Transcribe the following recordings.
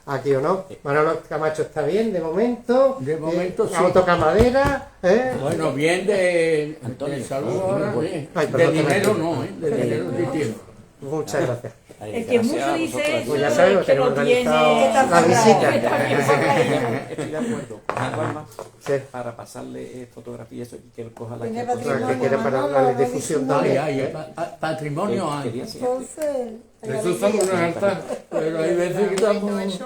Aquí o no. Manolo Camacho está bien de momento. De momento sí. Toca madera. Bueno, bien de Antonio, salud ahora. Ay, De perdón, dinero perdón. no, de dinero sí tiene. Muchas gracias. El que mucho dice eso, Pues ya sabes, es que no tiene la visita. Estoy de acuerdo. Palma, Sí. para pasarle fotografía eso y que él coja la Tiene que patrimonio. Que quiere para la difusión Ay, también. ay, patrimonio hay. quería enseñarte. Entonces, Eso son unas altas, pero hay veces que estamos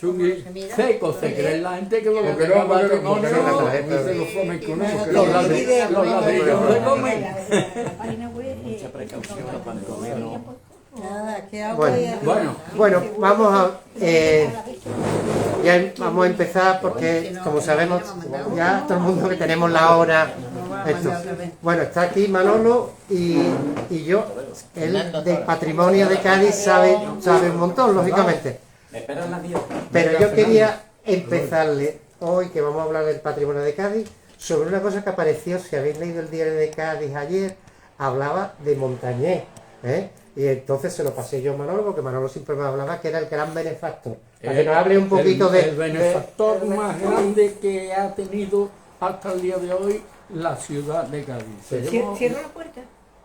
chungui, secos, se cree la gente que lo que Porque tenga no, patrimonio, dicen los flamencos, no, porque los no. ladrillos se comen. Mucha precaución para que no. nada, que agua y Bueno, vamos vamos a empezar porque, como sabemos, ya todo el mundo que tenemos la hora. Esto. Bueno, está aquí Manolo y yo. Él del patrimonio de Cádiz sabe un montón, lógicamente. Espera la 10. Pero yo quería empezarle hoy, que vamos a hablar del patrimonio de Cádiz, sobre una cosa que apareció, si habéis leído el diario de Cádiz ayer, hablaba de Montañés, ¿eh? Y entonces se lo pasé yo a Manolo, porque Manolo siempre me hablaba que era el gran benefactor. Para que nos hable un poquito el benefactor más grande que ha tenido hasta el día de hoy la ciudad de Cádiz. Se llama Cierra la puerta.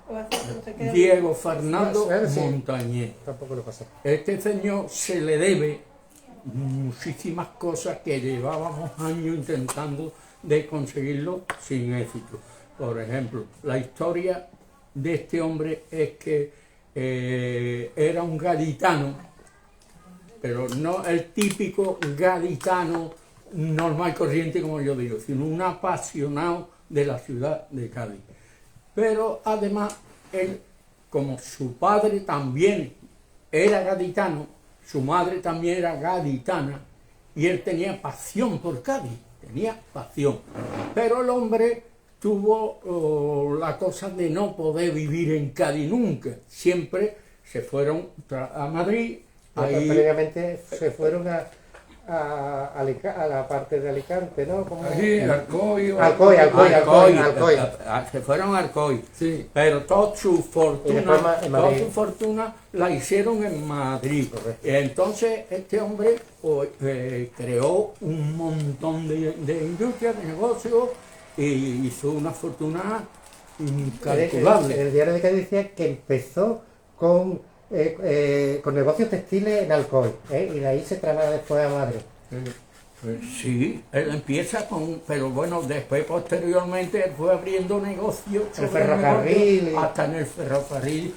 O hace- o se queda- Diego Fernando Sí. Montañés. Tampoco lo pasé. Este señor se le debe muchísimas cosas que llevábamos años intentando de conseguirlo sin éxito. Por ejemplo, la historia de este hombre es que era un gaditano, pero no el típico gaditano normal y corriente como yo digo, sino un apasionado de la ciudad de Cádiz. Pero además, él, como su padre también era gaditano, su madre también era gaditana, y él tenía pasión por Cádiz, tenía pasión. Pero el hombre tuvo la cosa de no poder vivir en Cádiz nunca. Siempre se fueron a Madrid, ahí Previamente se fueron a la parte de Alicante, ¿no? ¿Cómo? Aquí, Alcoy. Alcoy. Se fueron a Alcoy. Sí. Pero toda su Y fortuna, después en toda Madrid. su fortuna la hicieron en Madrid. Correcto. Entonces este hombre creó un montón de industrias, de negocios, y hizo una fortuna incalculable. El diario de Cádiz decía que empezó con negocios textiles en Alcoy, y de ahí se traslada después a Madrid. Sí, él empieza con, pero bueno, después posteriormente él fue abriendo negocios, El sobre ferrocarril. negocios, hasta en el ferrocarril.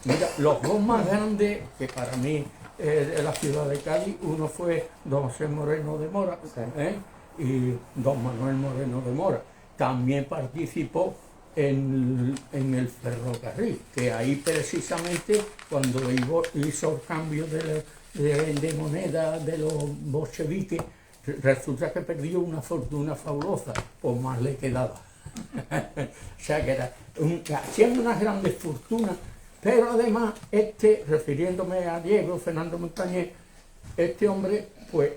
Mira, los dos más grandes que para mí de la ciudad de Cádiz, uno fue don José Moreno de Mora, Sí. y don Manuel Moreno de Mora. También participó en el ferrocarril, que ahí precisamente cuando hizo el cambio de moneda de los bolcheviques, resulta que perdió una fortuna fabulosa, pues más le quedaba. O sea que hacían unas grandes fortunas, pero además refiriéndome a Diego Fernando Montañés, este hombre, pues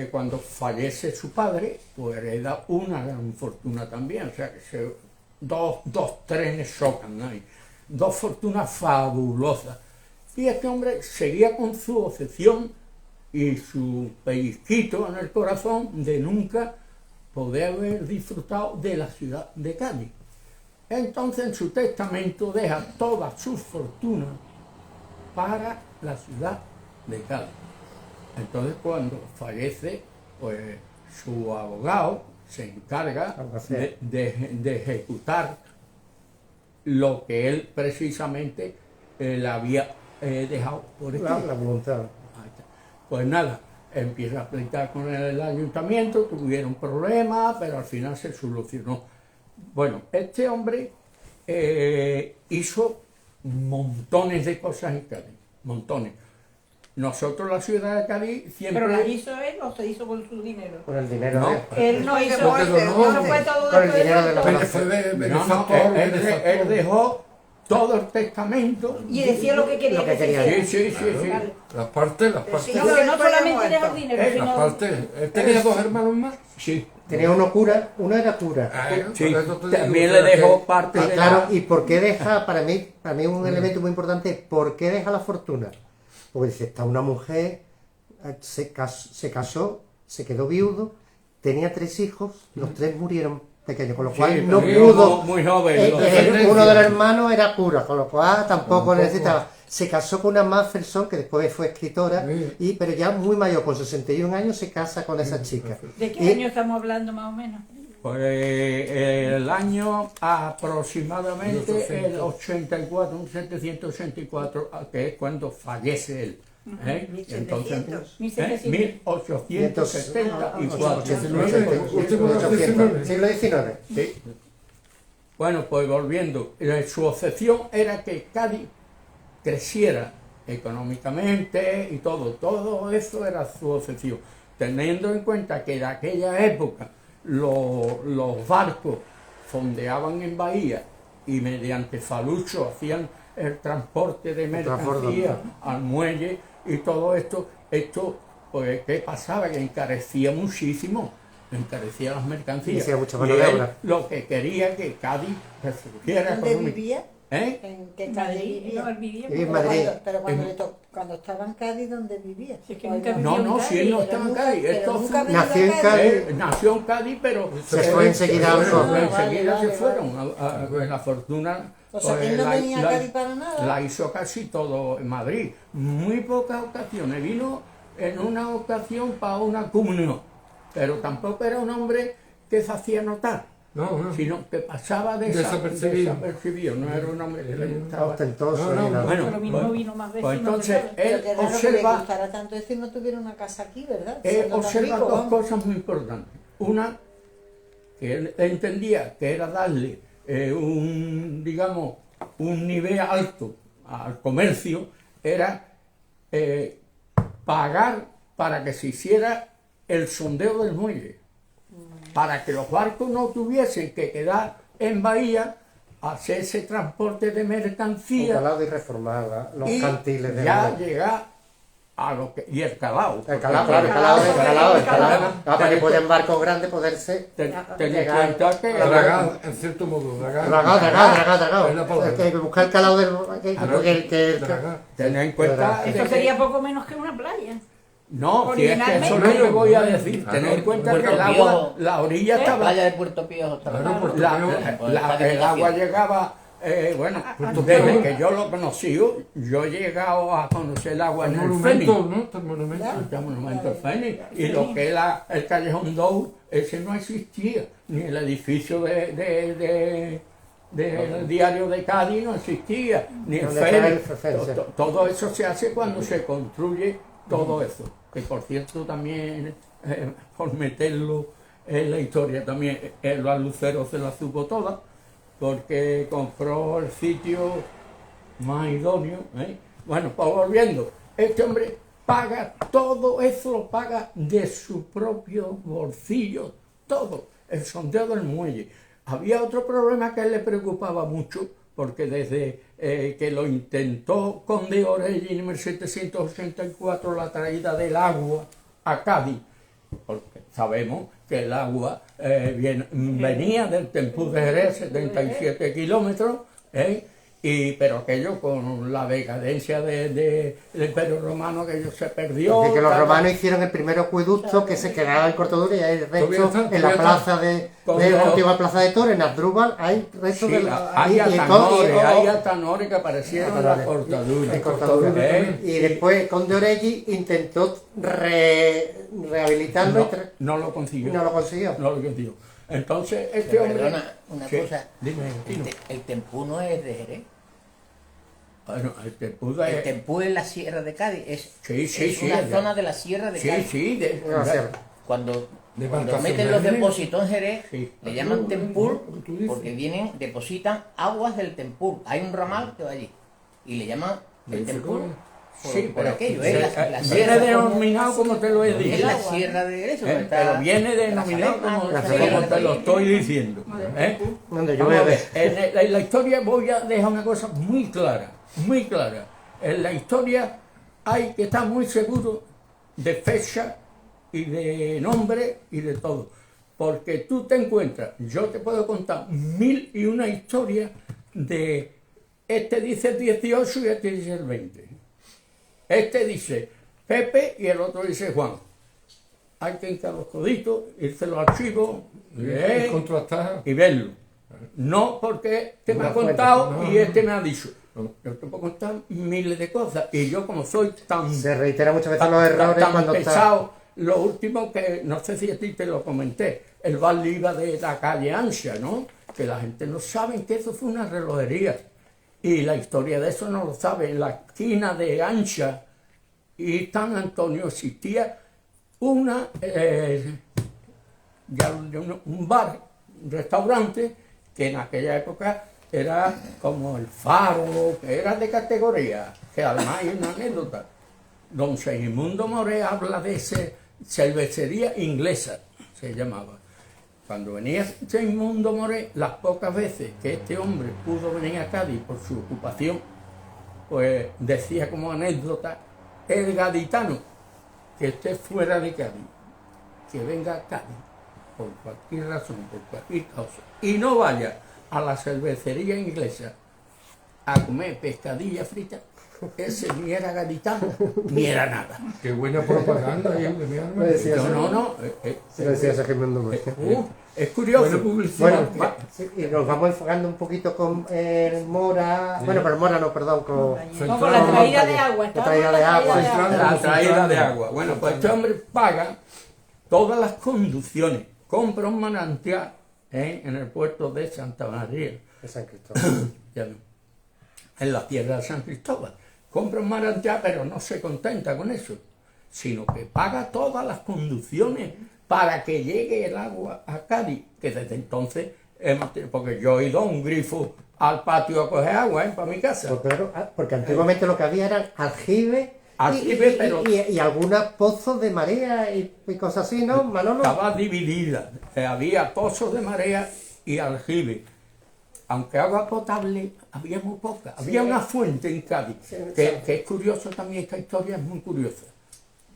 cuando fallece su padre, pues hereda una gran fortuna también, o sea que dos trenes chocan ahí, dos fortunas fabulosas. Y este hombre seguía con su obsesión y su pellizquito en el corazón de nunca poder haber disfrutado de la ciudad de Cádiz. Entonces en su testamento deja todas sus fortunas para la ciudad de Cádiz. Entonces cuando fallece, pues su abogado se encarga de ejecutar lo que él precisamente le había dejado por escrito. La voluntad. Ahí está. Pues nada, empieza a pleitar con el ayuntamiento, tuvieron problemas, pero al final se solucionó. Bueno, este hombre hizo montones de cosas en Cádiz, montones. Nosotros, la ciudad de Cádiz, siempre... ¿Pero la hizo él o se hizo con su dinero? Con el dinero No. de él. Él no hizo, Porque no fue todo Con el después dinero de la todo. Él Fue No, benefactor, él dejó todo el testamento. Y decía lo que quería. Lo que quería. se Sí, hiciera. sí, sí, sí. Vale. Las partes. No, que no solamente dejar dinero, Las sino... partes. Él tenía dos hermanos más. Sí. Tenía uno era cura. Sí, Por eso te digo, también o le sea, dejó que- parte de Claro, ¿y por qué deja, para mí un elemento muy importante, ¿por qué deja la fortuna? Porque dice, está una mujer se casó, se quedó viudo, tenía 3 hijos, los 3 murieron pequeños, con lo cual Sí, no murió pudo. muy joven. Uno de los hermanos era cura, con lo cual tampoco necesitaba. Se casó con una Mafferson, que después fue escritora, pero ya muy mayor, con 61 años, se casa con esa chica. ¿De qué Y- año estamos hablando más o menos? Pues el año aproximadamente el 84, 1784, que es cuando fallece él. Entonces, 1874. Siglo XIX. Sí. Bueno, pues volviendo, su obsesión era que Cádiz creciera económicamente y todo eso era su obsesión, teniendo en cuenta que en aquella época los barcos fondeaban en bahía y mediante faluchos hacían el transporte de mercancías al muelle y todo esto, pues ¿qué pasaba? Que encarecía muchísimo, encarecía las mercancías. Hacía mucha Y mano de él obra. lo que quería que Cádiz resurgiera ¿Dónde económicamente. vivía? ¿Eh? ¿En qué En calle Madrid, vivía? no, él vivía Vivía en por- Madrid. Pero cuando estaba en Cádiz, ¿dónde vivía? Si es que ¿O nunca no? vivió No, en si él no Cádiz, estaba en nunca- Cádiz, pero esto nunca fue- ha venido Nació en a Cádiz. nació en Cádiz, pero Se fue enseguida al sur. enseguida Vale, se fueron. La fortuna O sea, que pues, él no venía a Cádiz para nada. la hizo casi todo en Madrid. Muy pocas ocasiones. Vino en una ocasión para una comunión, pero tampoco era un hombre que se hacía notar, No. sino que pasaba Desapercibido. desapercibido. No era un hombre que le gustaba. Ostentoso No, ni nada. Bueno, Pero mismo vino más veces. pues y no se entonces sabe. Pero él qué raro que le observa gustara tanto eso y no tuviera una casa aquí, ¿verdad? Siendo tan observa rico, dos vamos. cosas muy importantes. Una, que él entendía que era darle digamos, un nivel alto al comercio, era pagar para que se hiciera el sondeo del muelle, para que los barcos no tuviesen que quedar en bahía, hacer ese transporte de mercancía Calado y reformada, los y cantiles de ya llegar a lo que... Y el calao. El calado, claro, el calado. Para que puedan barcos grandes poderse. Ten en llegar cuenta que... Dragado, en cierto modo, dragado. Dragado. Es la palabra. Hay que buscar el calado del. Dragado. Ten en cuenta... Eso de que- sería poco menos que una playa. No, si es que eso es lo que voy a decir. Ten en cuenta que el agua, la orilla ¿Eh? estaba... Playa de Puerto Pío. Claro, Puerto el agua llegaba, bueno, desde que yo lo conocí, yo he llegado a conocer el agua El en el Fénix. monumento, ¿no? Está el monumento. El monumento del Fénix. Y lo que era el Callejón Dou, ese no existía. Ni el edificio del diario de Cádiz no existía. Ni el ¿Dónde está el Fénix. Fénix? Todo eso se hace cuando se construye todo eso. Que por cierto también, por meterlo en la historia, también los luceros se la supo toda, porque compró el sitio más idóneo. Bueno, pues volviendo, este hombre paga todo eso, lo paga de su propio bolsillo, todo, el sondeo del muelle. Había otro problema que a él le preocupaba mucho, porque desde que lo intentó Conde Orelli en 1784, la traída del agua a Cádiz, porque sabemos que el agua venía del Tempú de Jerez, 77 kilómetros, pero aquello con la decadencia del Imperio Romano, aquello se perdió. Desde que los tal. romanos hicieron el primer acueducto que se quedaba en Cortadura y hay restos Todavía está, en la todavía plaza de la antigua plaza de Toros, en Asdrúbal, hay restos Sí, de hay atanores que aparecieron en la Atanores. cortadura. en Cortadura. ¿Eh? Y después Conde Orelli intentó rehabilitarlo y No lo consiguió. no lo consiguió. No lo consiguió. Entonces, este hombre... Perdona, una Sí, cosa. dime, Tino. El Tempú no es de Jerez. Bueno, el Tempú de... El Tempú es la Sierra de Cádiz. Es Sí, una es de- zona de la Sierra de Sí, Cádiz. sí, No sé. Cuando Demarcación meten de los Jerez. depósitos en Jerez, Sí. le llaman Tempur Lo que tú dices. porque depositan aguas del Tempur. Hay un ramal que va allí y le llaman el Tempur Sí, por pero aquello. se- Es la viene sierra, denominado como te lo he es dicho. la Sierra de eso. donde está Pero viene denominado Grazalema, como te lo estoy diciendo. Donde Vamos a llueve. ver, en la historia voy a dejar una cosa muy clara, muy clara. En la historia hay que estar muy seguro de fecha y de nombre y de todo. Porque tú te encuentras, yo te puedo contar 1001 historias de este dice el 18 y este dice el 20. Este dice Pepe y el otro dice Juan. Hay que hincar los coditos, irse los archivos, leer Y contrastar. y verlo. No porque este me ha Una fuente. contado No, y no. este me ha dicho. Yo te puedo contar miles de cosas. Y yo como soy tan Se reitera muchas veces los errores tan cuando pesado, lo último que, no sé si a ti te lo comenté, el bar Liva de la calle Ancha, ¿no? Que la gente no sabe que eso fue una relojería. Y la historia de eso no lo sabe. En la esquina de Ancha y San Antonio existía un bar, un restaurante, que en aquella época era como el Faro, que era de categoría, que además hay una anécdota. Don Segismundo Moré habla de ese cervecería inglesa, se llamaba. Cuando venía Segismundo Moré, las pocas veces que este hombre pudo venir a Cádiz por su ocupación, pues decía como anécdota, el gaditano que esté fuera de Cádiz, que venga a Cádiz, por cualquier razón, por cualquier causa, y no vaya a la cervecería inglesa a comer pescadilla frita, ese ni era gaditano, ni era nada. Qué buena propaganda, de mi alma. Pues sí, No. Se lo decía Segismundo Moré. Es curioso. Buena publicidad. Bueno, sí, y nos vamos enfocando un poquito con el Mora, bueno, pero el Mora no, perdón, con No, con la traída de agua. La traída de agua. La traída de agua. Bueno, pues este hombre paga todas las conducciones, compra un manantial en el puerto de Santa María, de San Cristóbal. ya no, en la tierra de San Cristóbal. Compra un manantial, pero no se contenta con eso, sino que paga todas las conducciones para que llegue el agua a Cádiz, que desde entonces porque yo he ido a un grifo al patio a coger agua, para mi casa. Pues claro, porque antiguamente lo que había eran aljibes Pero y algunos pozos de marea y cosas así, ¿no, Manolo? estaba dividida. Había pozos de marea y aljibe. Aunque agua potable había muy poca. Había una fuente en Cádiz, que es curioso también, esta historia es muy curiosa.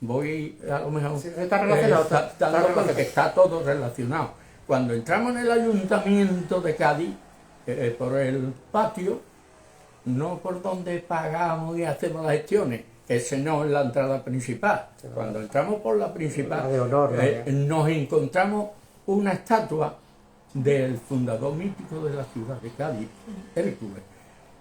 Voy a lo mejor... Sí, está relacionado, está relacionado. Porque está todo relacionado. Cuando entramos en el ayuntamiento de Cádiz, por el patio, no por donde pagamos y hacemos las gestiones, ese no es la entrada principal. Cuando entramos por la principal, La de honor, ¿no? nos encontramos una estatua del fundador mítico de la ciudad de Cádiz, Hércules.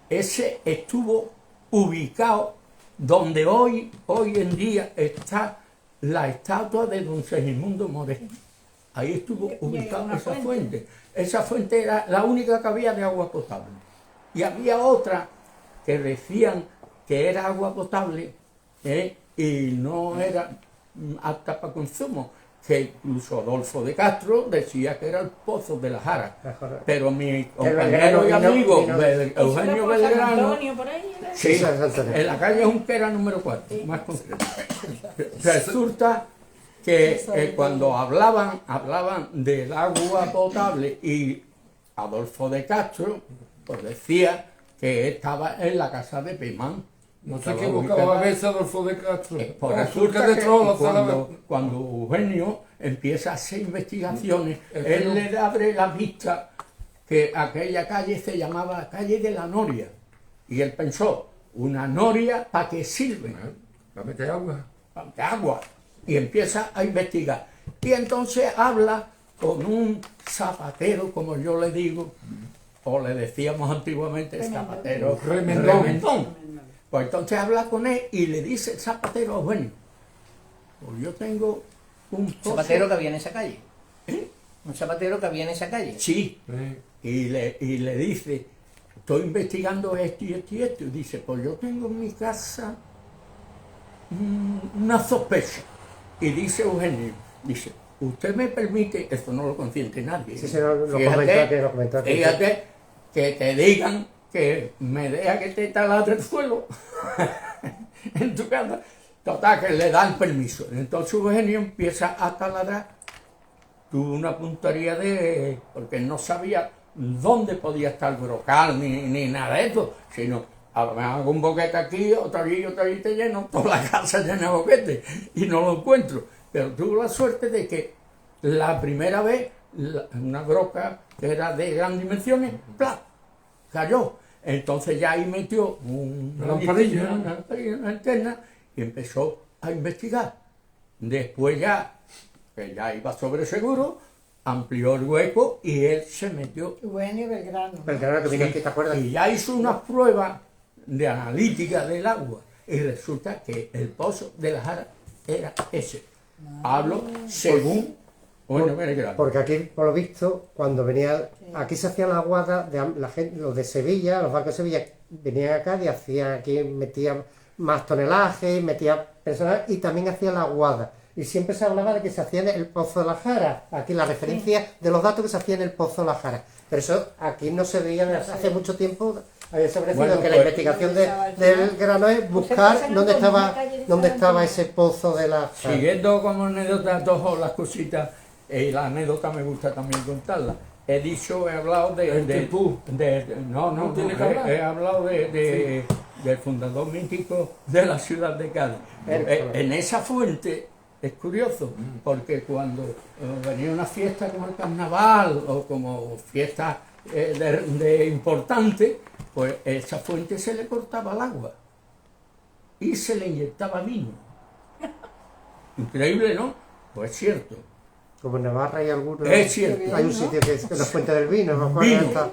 Ese estuvo ubicado donde hoy en día está la estatua de don Segismundo Moré. Ahí estuvo ubicada esa fuente. Esa fuente era la única que había de agua potable. Y había otra que decían que era agua potable y no era apta para consumo, que incluso Adolfo de Castro decía que era el pozo de la Jara. Pero mi compañero y amigo Eugenio Belgrano, sí, en la calle Junquera número 4, más concreto. Resulta que cuando hablaban del agua potable y Adolfo de Castro, pues decía que estaba en la casa de Pemán. No se equivocaba a veces Adolfo de Castro. Pues resulta que cuando Eugenio empieza a hacer investigaciones, él le abre la vista que aquella calle se llamaba calle de la Noria. Y él pensó, ¿una noria para qué sirve? ¿Para meter agua? Para meter agua. Y empieza a investigar. Y entonces habla con un zapatero, como yo le digo, o le decíamos antiguamente, zapatero remendón. Pues entonces habla con él y le dice el zapatero, bueno, pues yo tengo un pozo. ¿Zapatero que había en esa calle? ¿Un zapatero que había en esa calle? Sí. Y le dice, estoy investigando esto y esto y esto. Y dice, pues yo tengo en mi casa una sospecha. Y dice Eugenio, dice, usted me permite, esto no lo consiente nadie. Sí, lo comentó aquí. Fíjate que te digan que me deja que te taladre el suelo en tu casa. Total, que le dan permiso. Entonces Eugenio empieza a taladrar. Tuvo una puntería porque no sabía dónde podía estar el brocal ni nada de eso, sino me hago un boquete aquí, otro allí te lleno, toda la casa llena de boquetes y no lo encuentro. Pero tuvo la suerte de que la primera vez una broca que era de grandes dimensiones, ¡plá!, cayó. Entonces ya ahí metió una lamparilla, una linterna, y empezó a investigar. Después ya, que ya iba sobre seguro, amplió el hueco y él se metió. Eugenio Belgrano. Belgrano que vino aquí, ¿te acuerdas? Y ya hizo unas pruebas de analítica del agua y resulta que el pozo de la Jara era ese. Hablo según Eugenio Belgrano. Porque aquí, por lo visto, cuando venía, aquí se hacían las aguadas, la gente, los de Sevilla, los barcos de Sevilla venían acá y hacían, aquí metían más tonelaje, metían personal y también hacían la aguada. Y siempre se hablaba de que se hacía en el Pozo de la Jara, aquí la referencia de los datos que se hacía en el Pozo de la Jara. Pero eso aquí no se veía desde hace mucho tiempo, había establecido Bueno, que la pues, investigación del grano es buscar dónde estaba ese Pozo de la Jara. Siguiendo como anécdota todas las cositas, y la anécdota me gusta también contarla. He hablado ¿No tiene que hablar? he hablado del fundador mítico de la ciudad de Cádiz. En esa fuente es curioso, porque cuando venía una fiesta como el carnaval o como fiesta de importante, pues esa fuente se le cortaba el agua y se le inyectaba vino. Increíble, ¿no? Pues es cierto. Como en Navarra hay algunos. Es cierto. Hay un sitio que es la Fuente del Vino, me acuerdo, está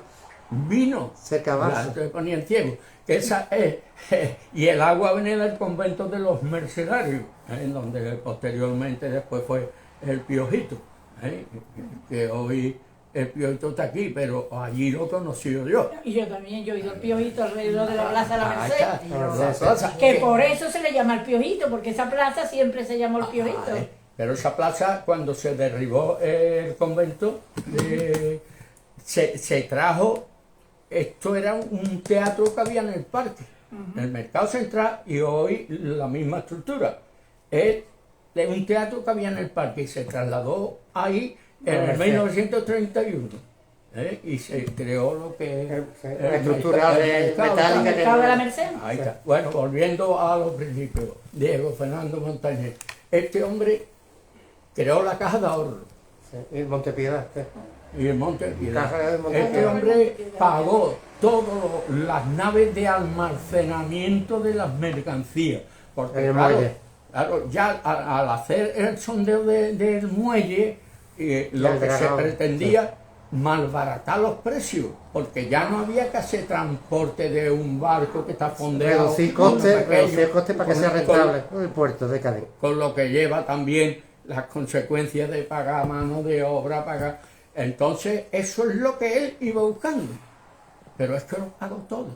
Vino. cerca de Barça. Entonces ponían ciego. Esa es, y el agua venía del convento de los mercenarios, en donde posteriormente después fue el Piojito, que hoy el Piojito está aquí, pero allí lo conocí yo. Y yo también, yo he ido al Piojito alrededor de la Plaza de la Ahí Merced. está, esa plaza. Que por eso se le llama el Piojito, porque esa plaza siempre se llamó el Piojito. Pero esa plaza, cuando se derribó el convento, se trajo, esto era un teatro que había en el parque, en el Mercado Central, y hoy la misma estructura. Es un teatro que había en el parque y se trasladó ahí en el 1931. Y se creó lo que es La estructura metálica ¿El mercado de la Merced? Ahí está. Bueno, volviendo a los principios, Diego Fernando Montañés. Este hombre creó la Caja de Ahorro El Montepiedad. y el Monte Piedad. Caja de Montepiedad. Este hombre pagó todas las naves de almacenamiento de las mercancías. Porque En el claro, muelle. claro, ya al hacer el sondeo del muelle, lo el que se dragado. pretendía malbaratar los precios, porque ya no había que hacer transporte de un barco que está fondeado. Reducir uno costes pequeño, para que sea con- rentable el puerto de Cádiz. con lo que lleva también las consecuencias de pagar mano de obra, pagar. Entonces, eso es lo que él iba buscando. Pero es que lo pagó todo.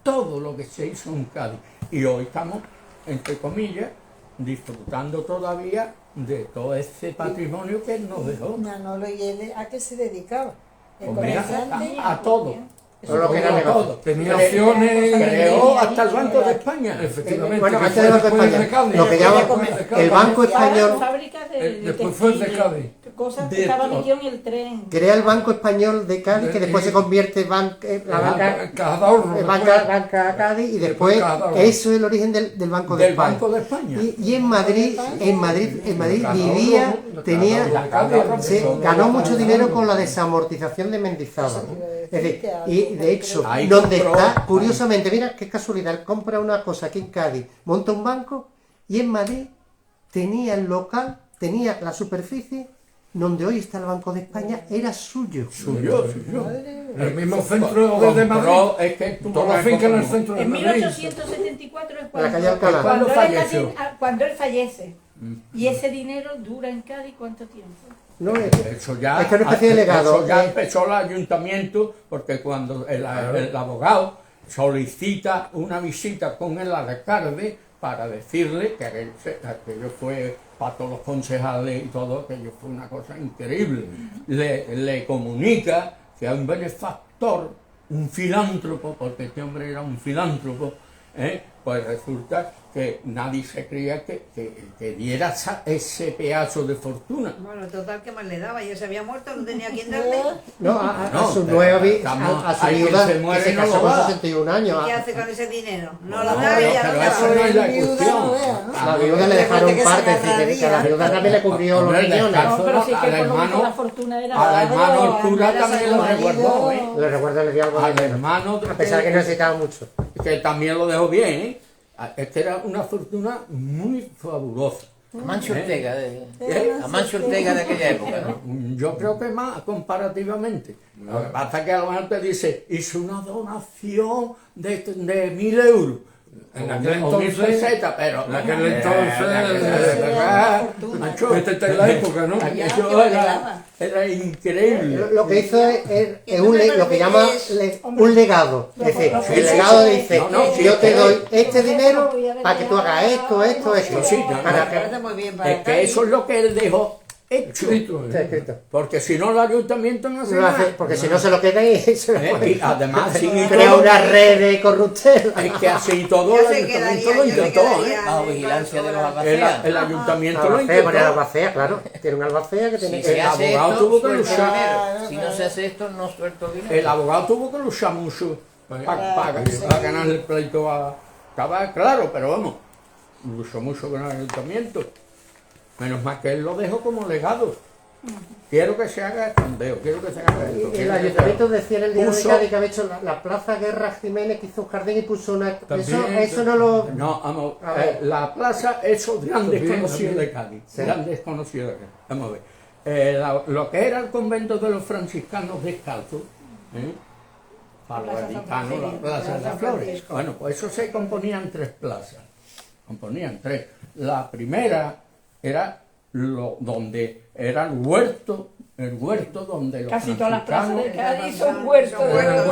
Todo lo que se hizo en Cádiz. Y hoy estamos, entre comillas, disfrutando todavía de todo ese patrimonio que él nos dejó. Manolo y él, ¿a qué se dedicaba? El Pues mira, comerciante. a todo. Todo lo que era negocio. Tenía Cre- opciones. Creó hasta el Banco de España. Efectivamente. Bueno, que antes fue del Banco de después de España, Cádiz. lo que llama Después de Cádiz. el Banco Ahora Español, fábricas de después fue el de textiles, Cádiz. cosas que De estaban todo. metidos en el tren. crea el Banco Español de Cádiz, que después se convierte en la banca, Caja de Ahorro. banca Cádiz, y después Caja de Ahorro. eso es el origen del Banco de Del España. Banco de España. Y en Madrid Caja de vivía, Ahorro, tenía, Caja de Ahorro, ganó mucho dinero con la desamortización de Mendizábal. Es decir, y de hecho, Ahí donde compró- está, curiosamente, mira qué casualidad, él compra una cosa aquí en Cádiz, monta un banco, y en Madrid tenía el local, tenía la superficie donde hoy está el Banco de España, era suyo. Suyo. El mismo centro de Madrid. Compró, es que tú Toda no la ves finca en el cómo- centro de En Madrid. 1874 es En la calle Alcalá. ¿Cuándo él falleció? cuando él fallece. Y ese dinero dura en Cádiz ¿cuánto tiempo? No, Eso ya, es que no es especie de legado. eso ya empezó el ayuntento, porque cuando el abogado solicita una visita con el alcalde para decirle que aquello fue para todos los concejales y todo, aquello fue una cosa increíble. Le comunica que hay un benefactor, un filántropo, porque este hombre era un filántropo, pues resulta que nadie se creía que diera ese pedazo de fortuna. Bueno, total, ¿qué más le daba? Ya se había muerto, no tenía quien darle. no, a No, su pero nueva estamos- a su hay quien viuda, se que muere se y no casó lo con da. 61 ¿Y años. qué hace con ese dinero? No No, lo da y ya pero lo eso da. no es la Viuda, cuestión. no vea, ¿no? La viuda le dejaron parte, es decir, que a la viuda también le cubrió los Hombre, millones. descanso. No, pero sí al que por lo hermano- menos la fortuna era Al hermano el cura era también su lo resguardó, marido. Le recuerdo le dio algo de Al dinero. hermano A pesar de que no necesitaba mucho. que también lo dejó bien, Es que era una fortuna muy fabulosa. Amancio Ortega, de ¿Eh? Amancio Ortega de aquella época, ¿no? Yo creo que más comparativamente. Lo que pasa es que a lo mejor te dice, hizo una donación de 1.000 euros. En aquel O 1.000 entonces, pesetas, pero... en aquel entonces, macho, esta es la época, ¿no? aquello era increíble. Lo que hizo es lo que llama un legado. Es decir, el legado dice, No, no, sí, yo te es- doy este dinero para que tú hagas esto. Sí, no, Me Para parece muy bien para Es que eso es lo que él dejó hecho. Escrito, Está escrito. Porque si no, el ayuntamiento no hace Lo hace, nada. porque si no se lo queda y se lo Y además, sin ir crea todo, una red de corruptelas. es que así todo Yo el se ayuntamiento quedaría, lo yo se intentó, quedaría. Bajo vigilancia de los El albaceas. ayuntamiento lo Albacea, intentó. ponía albacea, claro. Tiene un albacea que Si tiene se que... hace abogado esto, tuvo que suelto luchar. dinero. Si no se hace esto, no suelto dinero. El abogado tuvo que luchar mucho para ganar el pleito a Cabal, claro, pero vamos, luchó mucho con el ayuntamiento. Menos mal que él lo dejó como legado. Quiero que se haga escondeo, quiero que se haga esto. El quiero que se ayuntamiento haga- decía en el diario de Puso- Cádiz que había hecho la plaza Guerra Jiménez, que hizo un jardín y puso una... También, Eso no lo... No, vamos, A ver. la plaza, esos grandes También, conocidos también. de Cádiz, Sí. grandes conocidos de Cádiz. Vamos a ver. Lo que era el convento de los franciscanos descalzos, para los americanos, la Plaza de las Flores. Bueno, pues eso se componían tres plazas. Componían tres. La primera era donde era el huerto donde los Casi todas las plazas de franciscanos... Cádiz son huertos.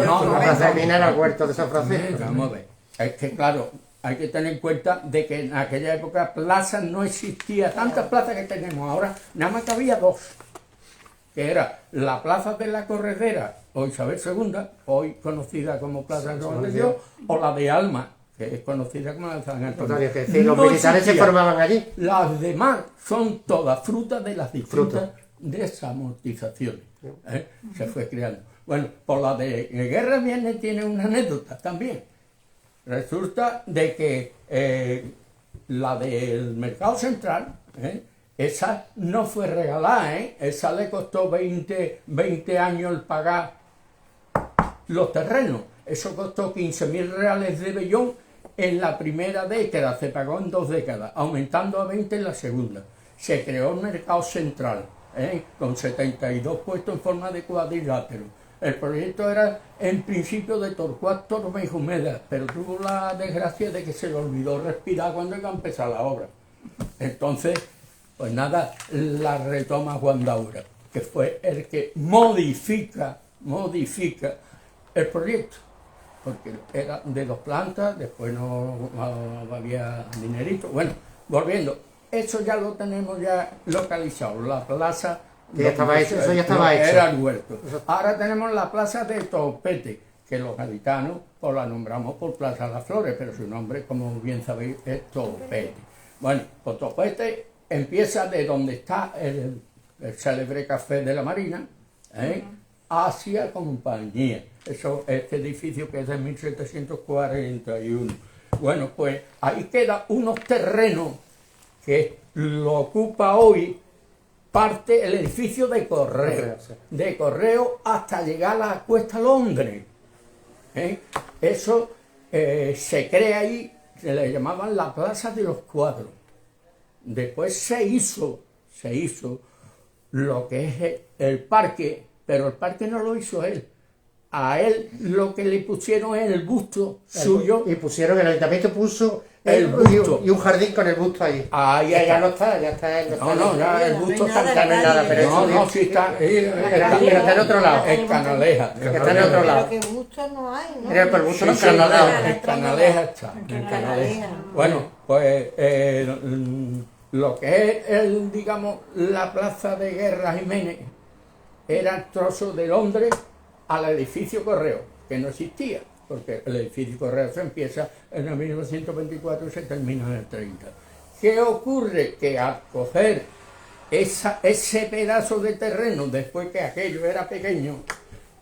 No, La plaza de Mina era el huerto de San Francisco. Vamos a ver. Es que claro, hay que tener en cuenta de que en aquella época plazas no existía, tantas plazas que tenemos ahora, nada más que había dos, que era la plaza de la Corredera, o Isabel II, hoy conocida como Plaza de Juan de Dios, o la de Alma, que es conocida como la de San Antonio. Total, es decir, los No militares se existía. formaban allí. Las demás son todas frutas de las distintas Frutas. desamortizaciones. Se fue creando. Bueno, por la de Guerra viene tiene una anécdota también. Resulta de que la del Mercado Central, esa no fue regalada, esa le costó 20 años el pagar los terrenos. Eso costó 15.000 reales de vellón en la primera década, se pagó en 2 décadas, aumentando a 20 en la segunda. Se creó el Mercado Central, con 72 puestos en forma de cuadrilátero. El proyecto era en principio de Torcuato Tormejo Meda, pero tuvo la desgracia de que se le olvidó respirar cuando iba a empezar la obra. Entonces, pues nada, la retoma Juan Daura, que fue el que modifica el proyecto, porque era de 2 plantas, después no había dinerito. Bueno, volviendo, eso ya lo tenemos ya localizado, la plaza... Que ya estaba hecho, eso ya estaba hecho. Era el huerto. Ahora tenemos la plaza de Topete, que los gaditanos pues la nombramos por Plaza de las Flores, pero su nombre, como bien sabéis, es Topete. Bueno, pues Topete empieza de donde está el célebre Café de la Marina, hacia Compañía. Eso, este edificio que es de 1741. Bueno, pues ahí quedan unos terrenos que lo ocupa hoy parte el edificio de correo, hasta llegar a la Cuesta Londres. Eso se crea ahí, se le llamaban la Plaza de los Cuadros. Después se hizo lo que es el parque, pero el parque no lo hizo él. A él lo que le pusieron es el busto suyo. Y pusieron, el ayuntamiento puso El busto. y un jardín con el busto ahí. Ahí Ya está. no está, ya está. No, ya el busto está en Ya no hay nada, pero No, eso no, sí está. está en otro lado. En Canaleja. Está en otro lado. Pero que gusto no hay, ¿no? Era el busto Sí, no sí, está al lado. en Canaleja está. En Canaleja. Canaleja. Bueno, pues lo que es, digamos, la plaza de Guerra Jiménez era el trozo de Londres al edificio Correo, que no existía, porque el edificio Correo se empieza en el 1924 y se termina en el 30. ¿Qué ocurre? Que al coger ese pedazo de terreno, después que aquello era pequeño,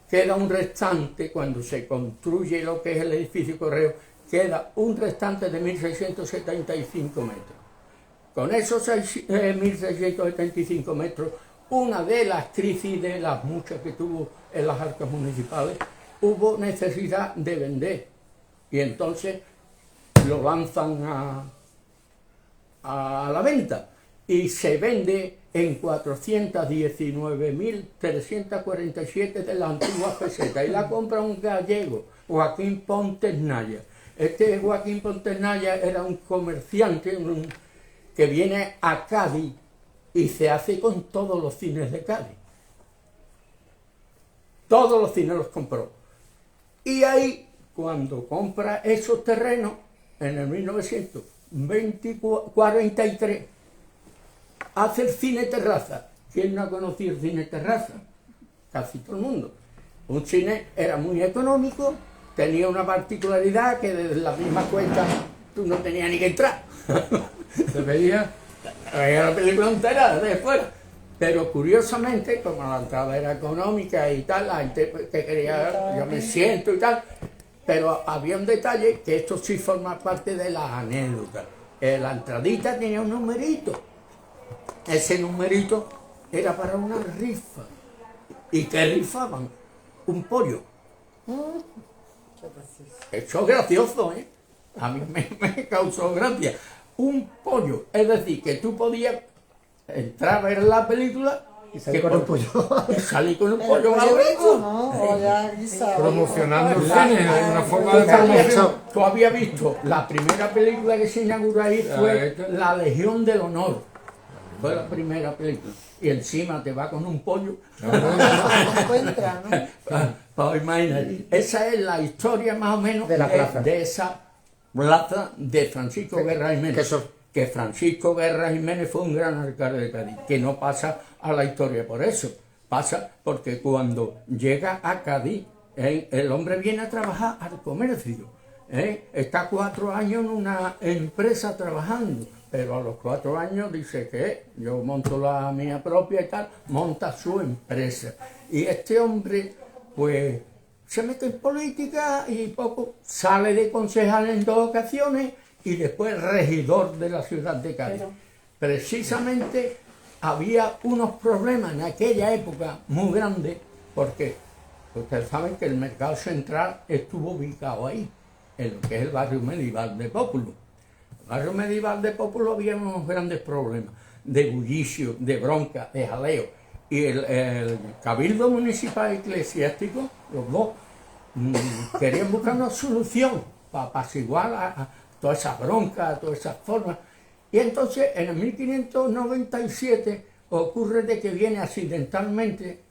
queda un restante, cuando se construye lo que es el edificio Correo, queda un restante de 1.675 metros. Con esos 1.675 metros, una de las crisis de las muchas que tuvo en las arcas municipales, hubo necesidad de vender. Y entonces lo lanzan a la venta y se vende en 419.347 de las antiguas pesetas y la compra un gallego, Joaquín Pontes Naya. Este Joaquín Pontes Naya era un comerciante que viene a Cádiz y se hace con todos los cines de Cádiz. Todos los cines los compró. Y ahí, cuando compra esos terrenos, en el 1943, hace el cine terraza. ¿Quién no ha conocido el cine terraza? Casi todo el mundo. Un cine era muy económico, tenía una particularidad que desde la misma cuenta tú no tenías ni que entrar. Se veía La película entera de fuera. Pero curiosamente, como la entrada era económica y tal, la gente que quería, yo me siento y tal, pero había un detalle que esto sí forma parte de las anécdotas. La entradita tenía un numerito. Ese numerito era para una rifa. ¿Y qué rifaban? Un pollo. Eso es gracioso, ¿eh? A mí me causó gracia. Un pollo. Es decir, que tú podías entrar a ver la película Y salir con un pollo. y salir con un Pero pollo pollo al vivo, ¿no? O ya guisado. promocionando el cine, de una forma de promoción. Tú habías visto, la primera película que se inauguró ahí fue La Legión del Honor. Fue la primera película. Y encima te va con un pollo. Se encuentra, ¿no? Pues imagínate. Esa es la historia más o menos De la plaza. de esa plaza de Francisco Guerra Jiménez. Que eso- Que Francisco Guerra Jiménez fue un gran alcalde de Cádiz, que no pasa a la historia por eso, pasa porque cuando llega a Cádiz, el hombre viene a trabajar al comercio, está 4 años en una empresa trabajando, pero a los 4 años dice que yo monto la mía propia y tal, monta su empresa. Y este hombre, pues, se mete en política y poco sale de concejal en 2 ocasiones, y después regidor de la ciudad de Cádiz. Precisamente había unos problemas en aquella época muy grandes, porque ustedes saben que el mercado central estuvo ubicado ahí, en lo que es el barrio medieval de Pópulo. El barrio medieval de Pópulo había unos grandes problemas de bullicio, de bronca, de jaleo. Y el Cabildo Municipal Eclesiástico, los dos, querían buscar una solución para apaciguar a toda esa bronca, todas esas formas. Y entonces en el 1597 ocurre de que viene accidentalmente,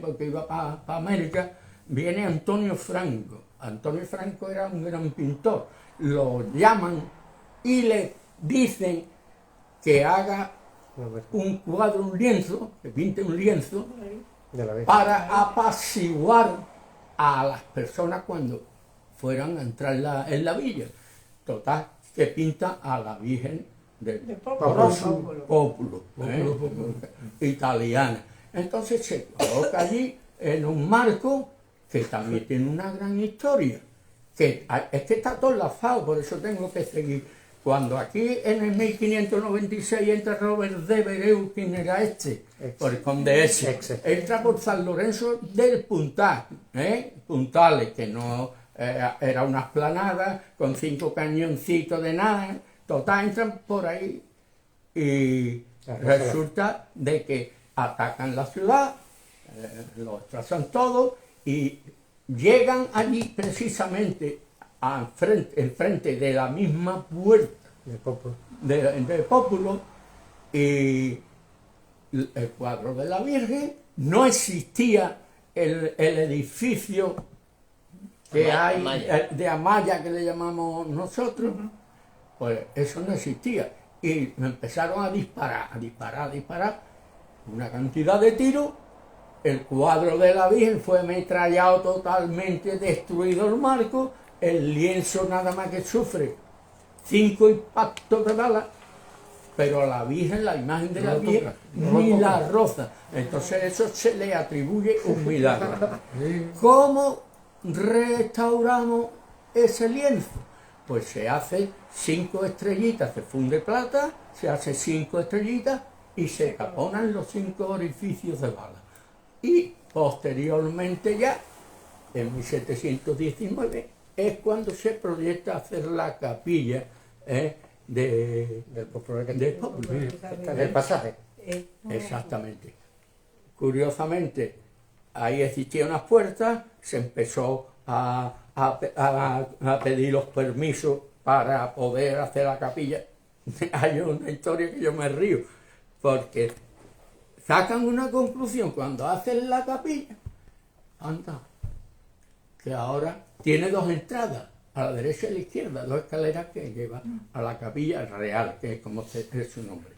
porque iba para América, viene Antonio Franco. Antonio Franco era un gran pintor. Lo llaman y le dicen que haga un cuadro, un lienzo, que pinte un lienzo, De la vez. para apaciguar a las personas cuando fueran a entrar en la villa. Total, que pinta a la Virgen del Pópulo, italiana. Entonces se coloca allí en un marco que también tiene una gran historia. Que es que está todo enlazado, por eso tengo que seguir. Cuando aquí en el 1596 entra Robert de Bereu, ¿quién era este? Por el conde ese. Entra por San Lorenzo del Puntal, Puntales, que no era una esplanada con 5 cañoncitos de nada. Total, entran por ahí y resulta de que atacan la ciudad, lo destrozan todo y llegan allí precisamente enfrente de la misma puerta de Pópulo, y el cuadro de la Virgen. No existía el edificio que hay de Amaya, que le llamamos nosotros, pues eso no existía. Y me empezaron a disparar, una cantidad de tiros. El cuadro de la Virgen fue ametrallado totalmente, destruido el marco, el lienzo nada más que sufre 5 impactos de bala, pero a la Virgen, la imagen de la Virgen, ni la roza. Entonces eso se le atribuye un milagro. ¿Cómo restauramos ese lienzo? Pues se hace 5 estrellitas, se funde plata, se hace 5 estrellitas y se taponan los 5 orificios de bala. Y posteriormente ya, en 1719, es cuando se proyecta hacer la capilla Del popular que del tiene. pueblo. Del pasaje. Exactamente. Curiosamente, ahí existían unas puertas, se empezó a pedir los permisos para poder hacer la capilla. Hay una historia que yo me río, porque sacan una conclusión cuando hacen la capilla, anda, que ahora tiene dos entradas, a la derecha y a la izquierda, dos escaleras que llevan a la capilla real, que es como es su nombre.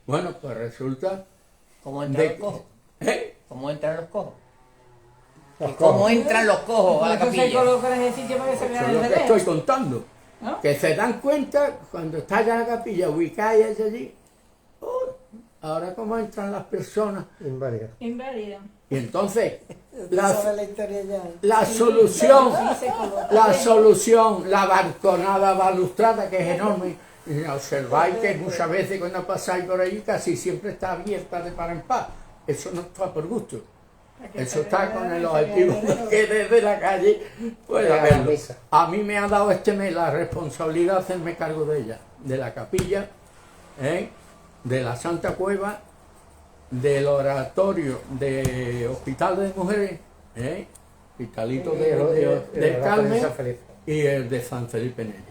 Bueno, pues resulta ¿Cómo entran de los cojos? ¿Eh? ¿Cómo entran los cojos? Los ¿Cómo cojos. entran los cojos a la Entonces capilla? colocan en el sitio para que se Eso vea es el lo que revés. estoy contando. ¿No? Que se dan cuenta cuando está ya la capilla ubicada y es allí. Ahora cómo entran las personas. Inválida. Inválida. Y entonces Sabe la historia ya. la solución, Sí, se coloca. la solución, la balconada balustrada que es enorme. Y observáis que muchas veces cuando pasáis por allí casi siempre está abierta de par en par. Eso no está por gusto. Eso está con el objetivo de que desde la calle pueda Llegar a la verlo. misa. A mí me ha dado este mes la responsabilidad de hacerme cargo de ella, de la capilla, de la Santa Cueva, del oratorio de Hospital de Mujeres, Hospitalito del Carmen San Felipe. y el de San Felipe Neri.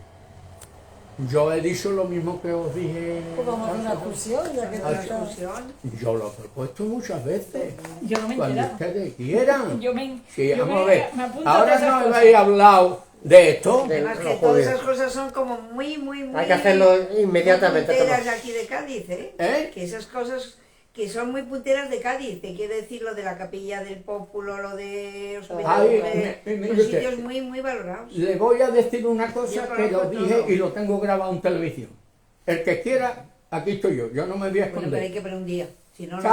Yo he dicho lo mismo que os dije. Pues vamos a hacer una excursión, ya que Ah, está. Excursión. Yo lo he propuesto muchas veces. Yo no me he Cuando enterado. ustedes quieran. Yo me, Sí, yo vamos a ver. me apunto Ahora a esas no cosas. habéis hablado de esto. De- Además que los todas judíos. esas cosas son como muy Hay que hacerlo inmediatamente. punteras Tomás. de aquí de Cádiz, ¿eh? ¿Eh? Que esas cosas que son muy punteras de Cádiz, te quiere decir lo de la capilla del Pópulo, lo de Ay, Hospitalet, mire son usted. sitios muy valorados. Le voy a decir una cosa Yo que lo conozco dije todo. y lo tengo grabado en televisión. El que quiera, aquí estoy yo. Yo no me voy a Bueno, pero hay esconder. que poner un día, si no, no.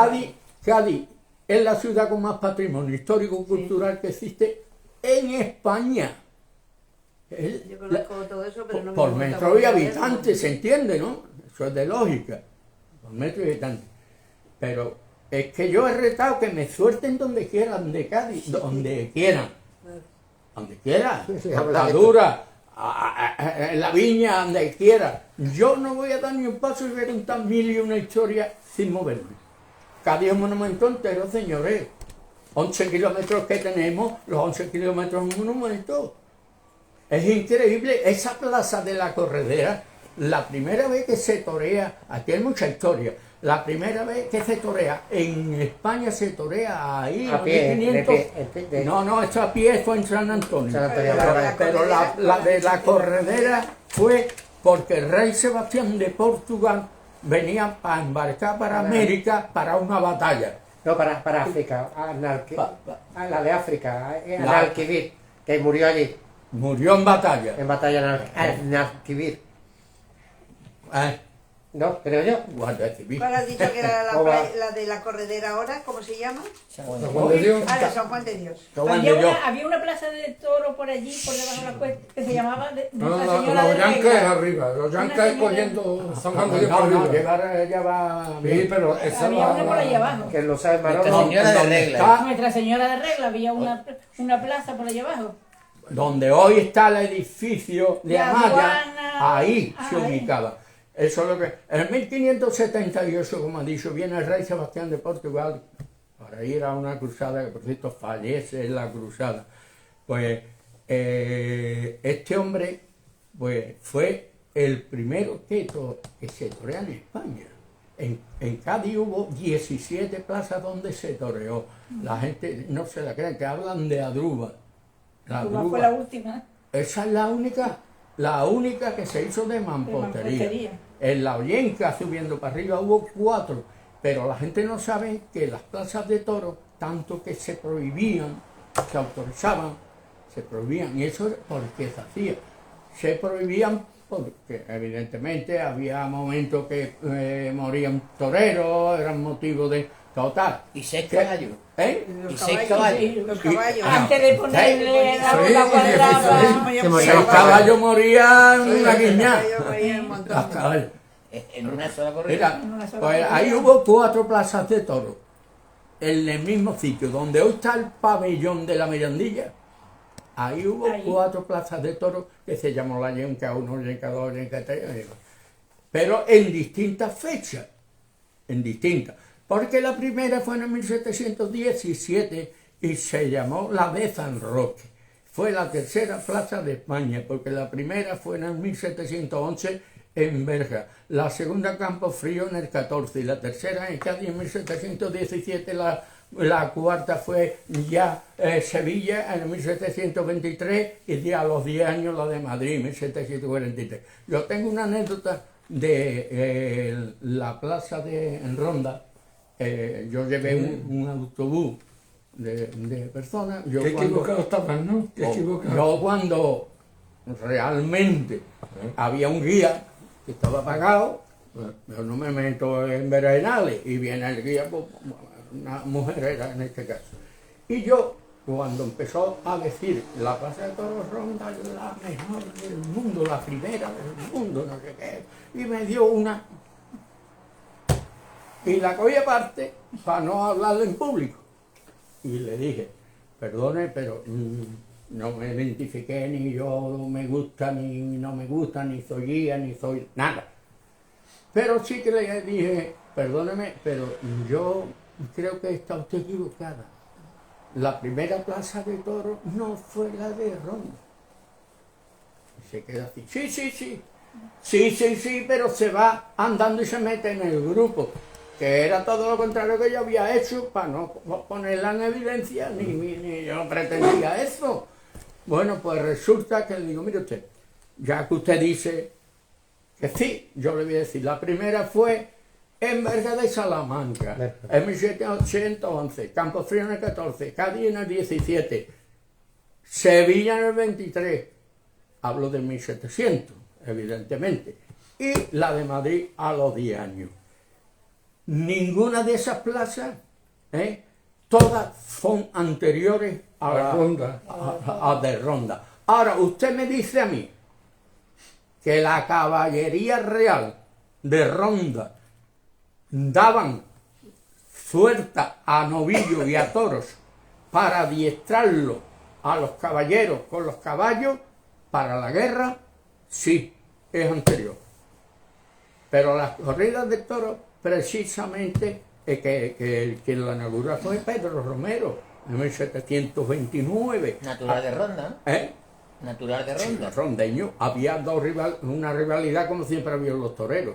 Cádiz es la ciudad con más patrimonio histórico-cultural que existe en España. Yo conozco todo eso, pero no me Por gusta metro y volver a habitante, verlo. se entiende, ¿no? Eso es de lógica. Por metro y habitante. Pero es que yo he retado que me suelten donde quieran de Cádiz, donde quieran. Donde quiera. Sí, habla de Herradura, en la viña, donde quiera. Yo no voy a dar ni un paso y voy a contar mil y una historia sin moverme. Cádiz es un monumento entero, señores. 11 kilómetros que tenemos, los 11 kilómetros es un monumento. Es increíble, esa plaza de la Corredera, la primera vez que se torea, aquí hay mucha historia, la primera vez que se torea, en España se torea ahí, A pie, 1500. No, esto a pie fue en San Antonio. San Antonio, Pero la de la Corredera fue porque el rey Sebastián de Portugal venía a embarcar para América para una batalla. No, para África. La de África. La- Analquivir, que murió allí. Murió en batalla. En batalla en Analquivir. No, creo yo. Guardia civil. ¿Cuál has dicho que era la, ¿Cómo va? la de la corredera ahora? ¿Cómo se llama? Juan de Dios. Ah, de San Juan de Dios. Había una plaza de toro por allí, por debajo de la cuesta, que se llamaba de No, Nuestra no, Señora los de Yankees Regla. arriba, los Yankees señora- cogiendo San Juan de Dios No, por no, arriba. lleva Sí, pero esa Había la- una por allá abajo. Que lo sabe Nuestra Manolo. Señora de donde Regla. está- Nuestra Señora de Regla, había una plaza por allá abajo. donde hoy está el edificio de De Amaya, aduana. ahí se Ahí. ubicaba. Eso es lo que... En 1578, como ha dicho, viene el rey Sebastián de Portugal para ir a una cruzada, que por cierto fallece en la cruzada. Pues este hombre pues, fue el primero que se torea en España. En Cádiz hubo 17 plazas donde se toreó. La gente no se la cree, que hablan de Adruba. La Cuba Adruba. fue la última. Esa es la única que se hizo de mampostería. mampostería. En la Ollenca, subiendo para arriba, hubo 4, pero la gente no sabe que las plazas de toros, tanto que se prohibían, se autorizaban, se prohibían, y eso es porque se hacía. Se prohibían porque evidentemente había momentos que morían toreros, eran motivo de total. Y 6 ¿Qué? caballos. ¿Eh? Los Y 6 caballos. caballos. Los caballos. Antes de ponerle la Sí, bola sí, cuadrada. sí, Que moría Los un caballos morían una guiñá. Los caballos morían un montón. Los caballos. En una sola corrida. Mira, En una sola pues corrida. ahí hubo 4 plazas de toros, en el mismo sitio, donde hoy está el pabellón de la Mirandilla, Ahí hubo Ahí. 4 plazas de toros que se llamó la Yenca 1, Yenca 2, Yenca 3, pero en distintas fechas, en distintas. Porque la primera fue en el 1717 y se llamó la de San Roque. Fue la tercera plaza de España, porque la primera fue en el 1711 en Berga, la segunda Campofrío en el 14 y la tercera en Cádiz en 1717, la cuarta fue ya Sevilla en el 1723 y ya a los 10 años la de Madrid en 1743. Yo tengo una anécdota de la plaza en Ronda. Yo llevé un autobús de personas. Qué equivocado estaban, ¿no? Qué equivocado. Yo cuando realmente había un guía que estaba pagado, yo no me meto en berenales y viene el guía, pues, una mujer era en este caso. Y yo, cuando empezó a decir la Plaza de Toros Ronda es la mejor del mundo, la primera del mundo, no sé qué, y me dio una. Y la cogí aparte para no hablar en público. Y le dije, perdone, pero no me identifiqué, ni yo me gusta, ni no me gusta, ni soy guía, ni soy nada. Pero sí que le dije, perdóneme, pero yo creo que está usted equivocada. La primera plaza de toros no fue la de Ronda. Y se queda así, sí, pero se va andando y se mete en el grupo, que era todo lo contrario que yo había hecho para no ponerla en evidencia, ni yo pretendía eso. Bueno, pues resulta que le digo, mire usted, ya que usted dice que sí, yo le voy a decir, la primera fue en Berga de Salamanca, en 1711, Campofrío en el 14, Cádiz en el 17, Sevilla en el 23, hablo de 1700, evidentemente, y la de Madrid a los 10 años. Ninguna de esas plazas, todas son anteriores a la Ronda. a de Ronda. Ahora, usted me dice a mí que la caballería real de Ronda daban suelta a novillos y a toros para adiestrarlo a los caballeros con los caballos para la guerra, sí, es anterior. Pero las corridas de toros, precisamente, quien la inauguró fue Pedro Romero, en 1729. Natural de Ronda, ¿no? Natural de Sí, Ronda. los rondeños. Había una rivalidad como siempre había en los toreros.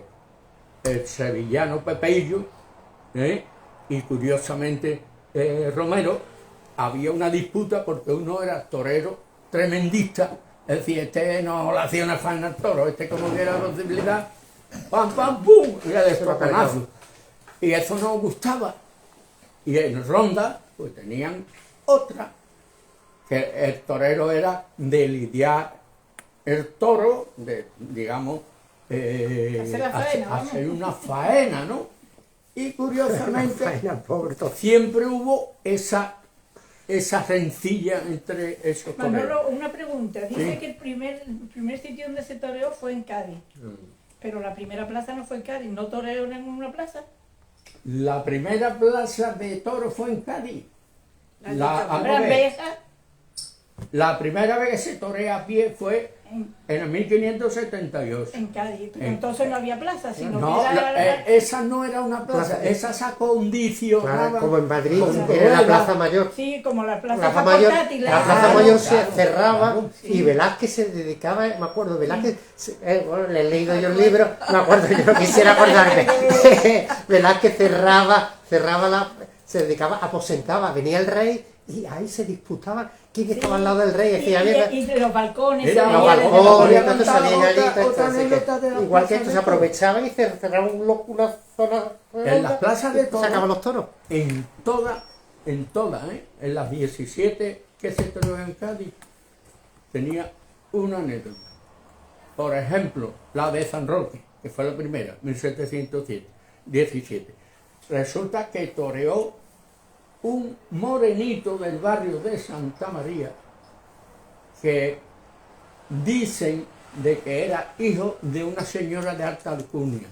El sevillano Pepeillo, y curiosamente Romero, había una disputa porque uno era torero tremendista, es decir, este no le hacía una faena al toro, este como que era la posibilidad, pam, pam, pum, y el estropenazo. Y eso no gustaba. Y en Ronda, pues tenían otra, que el torero era de lidiar el toro, digamos, Hacer la faena, vamos. hacer una faena, ¿no? Y curiosamente, Faena, pobre toro. siempre hubo esa rencilla entre esos toreros. Manolo, una pregunta. Dice Sí. que el primer sitio donde se toreó fue en Cádiz. Pero la primera plaza no fue en Cádiz. ¿No toreó en ninguna plaza? La primera plaza de toros fue en Cádiz. Al Gran revés. Beja, La primera vez que se torea a pie fue en, en el 1578. en Cádiz. Entonces no había plaza, sino No, que era esa no era una plaza, esa se acondicionaba. Claro, como en Madrid, como era la era. Plaza Mayor. sí, como la La plaza Plaza Mayor, portátil. la Plaza Claro, Mayor se claro, cerraba claro, y Velázquez se dedicaba, me acuerdo, Velázquez, bueno, le he leído yo el libro, me acuerdo, yo no quisiera acordarme. Velázquez se dedicaba, aposentaba, venía el rey y ahí se disputaban quién estaba al lado del rey. Decía, "Mira, y los balcones. Era se los Voy a veía contar balcones, entonces otra- salían allí, otra entonces, anécdota de la igual que Plaza esto de se Toros. aprovechaban y cerraban una zona En las plazas de toros, sacaban los toros. en todas, en las 17 que se toreó en Cádiz, tenía una anécdota. Por ejemplo, la de San Roque, que fue la primera, 1717. Resulta que toreó un morenito del barrio de Santa María, que dicen de que era hijo de una señora de alta alcurnia,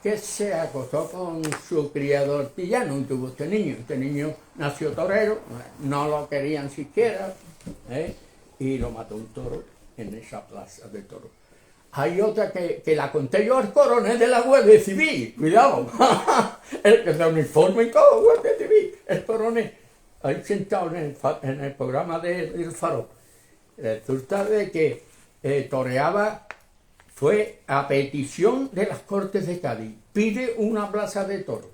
que se acostó con su criado artillano y tuvo este niño. Este niño nació torero, no lo querían siquiera, y lo mató un toro en esa plaza de toros. Hay otra que la conté yo al coronel de la Guardia Civil, cuidado, el que de uniforme y todo, Guardia Civil, el coronel, ahí sentado en el programa del Faro. Resulta de que toreaba, fue a petición de las Cortes de Cádiz, pide una plaza de toros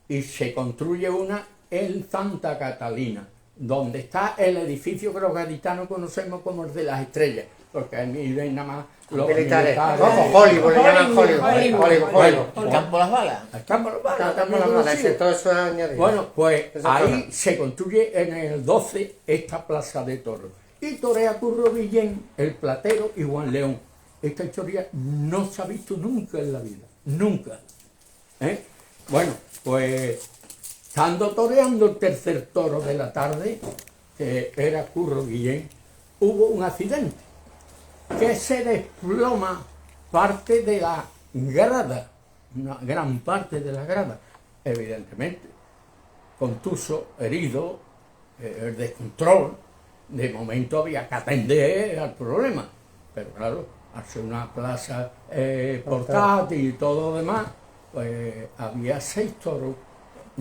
y se construye una en Santa Catalina, donde está el edificio que los gaditanos conocemos como el de las estrellas, porque ahí viven nada más los Militares. militares. Ojo, Hollywood, le llaman Hollywood. ¿El campo de las balas? El campo de los balas, Estamos también la conocido. todo eso es añadido. Bueno, pues Eso ahí es se construye en el 12 esta plaza de toros. Y torea Curro Villén, el platero y Juan León. Esta historia no se ha visto nunca en la vida, nunca. Bueno, pues estando toreando el tercer toro de la tarde, que era Curro Villén, hubo un accidente, que se desploma parte de la grada, una gran parte de la grada, evidentemente, contuso, herido, el descontrol. De momento había que atender al problema, pero claro, hacer una plaza portátil y todo lo demás, pues había 6 toros,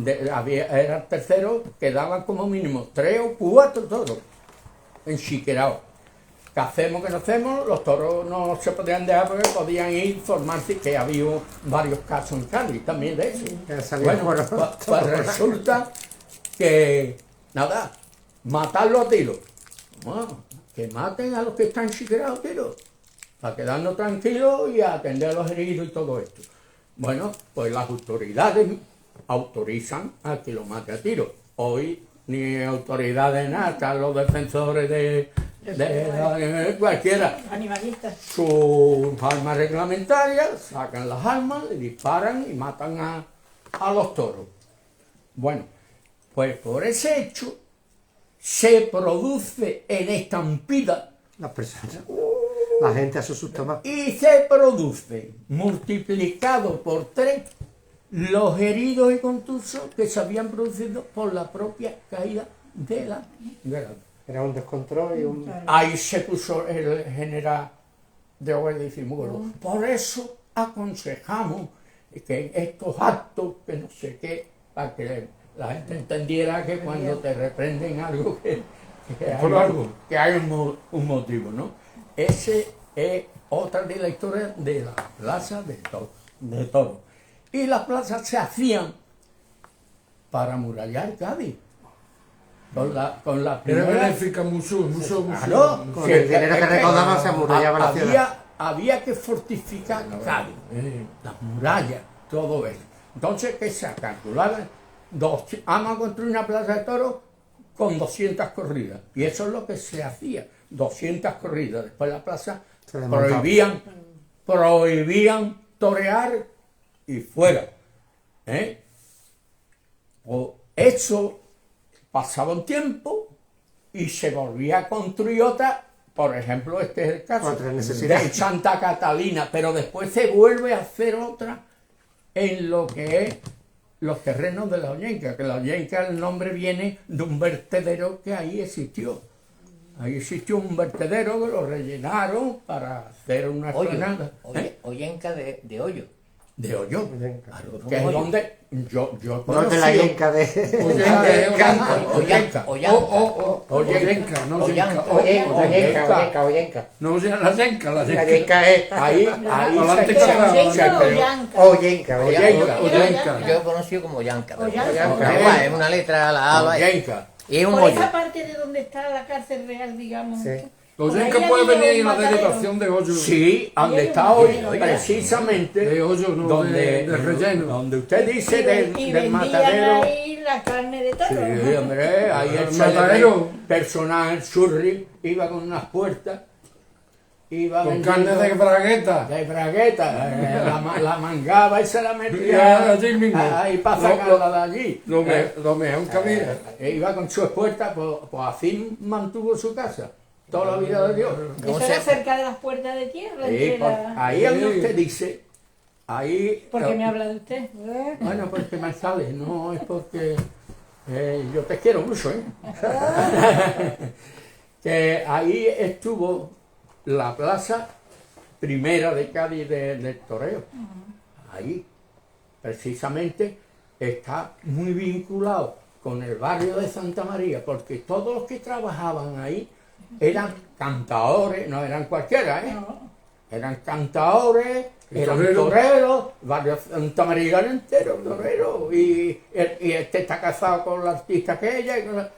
era el tercero, quedaban como mínimo 3 o 4 toros enchiquerados. ¿Qué hacemos, que no hacemos? Los toros no se podían dejar porque podían ir, formarse, que había varios casos en Cádiz también de eso. Bueno, pues resulta que, nada, matarlo a tiros. Bueno, que maten a los que están chiquerados a tiros, para quedarnos tranquilos y atender a los heridos y todo esto. Bueno, pues las autoridades autorizan a que lo mate a tiros. Hoy ni autoridades nada, están los defensores de cualquiera. Animalistas. Sus armas reglamentarias, sacan las armas, le disparan y matan a los toros. Bueno, pues por ese hecho se produce en estampida Las personas. La gente se asusta más. y se produce multiplicado por 3 los heridos y contusos que se habían producido por la propia caída de la grada. Era un descontrol y un... Ahí se puso el general de Guardia y Cimuelo. Por eso aconsejamos que estos actos, que no sé qué, para que la gente entendiera que cuando te reprenden algo, que hay un motivo, ¿no? Ese es otra de la historia de la plaza de toros. Y las plazas se hacían para amurallar Cádiz. Con la Era primera... benéfica, mucho. Claro, Con el dinero que recaudaban se amurallaba la ciudad. Había que fortificar Cádiz, las murallas, todo eso. Entonces, ¿qué se calculaba? Vamos a construir una plaza de toros con 200 corridas. Y eso es lo que se hacía, 200 corridas. Después la plaza Se desmontaba. prohibían torear y fuera. O eso pasaba un tiempo y se volvía a construir otra. Por ejemplo, este es el caso Otra necesidad. de Santa Catalina, pero después se vuelve a hacer otra en lo que es los terrenos de la Ollenca, que la Ollenca, el nombre viene de un vertedero que ahí existió. Ahí existió un vertedero que lo rellenaron para hacer una explanada. Ollenca de hoyo. De hoyo, Ollenca. claro, que es Hoyo. donde yo No conocí... de la yenca de... Ollenca. Ollenca, no Ollanca. Ollenca. No sea la yenca, la La yenca. yenca es... Ahí Adelante, se chaval. Ollenca. Ollenca. Yo he conocido como Ollanca. pero- Ollanca. pero igual, es una letra, la A, Ollenca. y es un Por hoyo. esa parte de donde está la cárcel real, digamos. Sí. Ollenca puede venir en la delegación de hoyo. Sí, donde hay está un hoy, matadero. precisamente, De hoyo, no de relleno. donde usted dice Y del vendían matadero. ahí la carne de toro. Sí, hombre, ahí el matadero. personaje, el Surri, iba con unas puertas, iba Con vendiendo carne de bragueta. de bragueta, la mangaba y se la Y metía allí mismo. ahí para sacarla de allí. Lo mejor que había. Iba con su espuerta, pues así mantuvo su casa, toda la vida de Dios. Eso era cerca de las puertas de tierra. Sí, entre por- la- ahí es donde usted dice, ahí... ¿Por qué me habla de usted? Bueno, porque me sale, no es porque yo te quiero mucho, que ahí estuvo la plaza primera de Cádiz del toreo. Ahí, precisamente, está muy vinculado con el barrio de Santa María, porque todos los que trabajaban ahí eran cantadores, no eran cualquiera, eran cantadores, eran toreros, barrio de Santa María era entero, torero, y este está casado con la artista aquella, y con los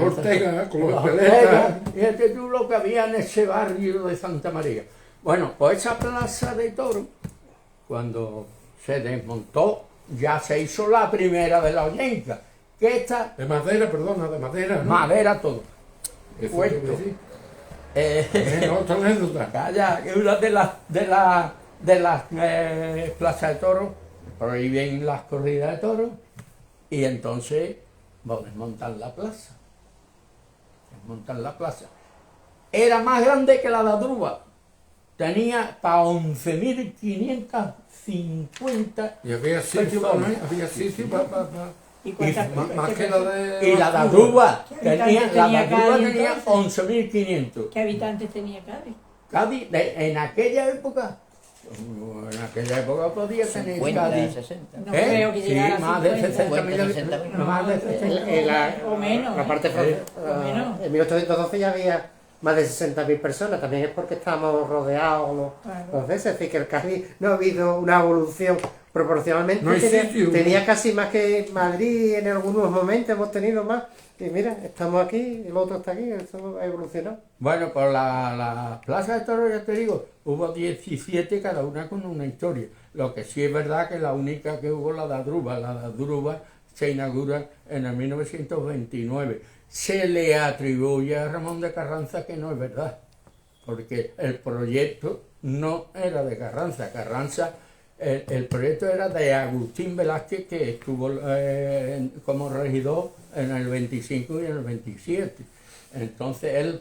Ortega, con los Ortega, y este tú lo que había en ese barrio de Santa María. Bueno, pues esa plaza de toros, cuando se desmontó, ya se hizo la primera de la Ollenca, que esta... De madera, perdona, de madera, ¿no? Madera todo. Eso Puesto. Otra anécdota. Calla, que una de las plazas de toros prohíben las corridas de toros y entonces desmontan la plaza. Desmontan la plaza. Era más grande que la de Adruba. Tenía para 11.550. Y había sitio, personas. ¿no? Había sitio para... ¿Y cuántas Más que la de... Y la de Adruba ¿Qué habitantes tenía tenía Cádiz, 11.500. ¿Qué habitantes tenía Cádiz? Cádiz, en aquella época podía tener 50, Cádiz. 60. No creo que Sí, llegara a más de 50. 60.000. No, Más de 60.000. o menos. La parte O menos. en 1812 ya había más de 60.000 personas, también es porque estábamos rodeados Claro. los veces, es decir, que el Cádiz no ha habido una evolución proporcionalmente, No hay sitio. tenía casi más que Madrid en algunos momentos, hemos tenido más, y mira, estamos aquí, el otro está aquí, eso ha evolucionado. Bueno, pues la plaza de toros, ya te digo, hubo 17, cada una con una historia. Lo que sí es verdad que la única que hubo, la de Adruba se inaugura en el 1929. Se le atribuye a Ramón de Carranza que no es verdad, porque el proyecto no era de Carranza. El proyecto era de Agustín Velázquez, que estuvo como regidor en el 25 y en el 27. Entonces él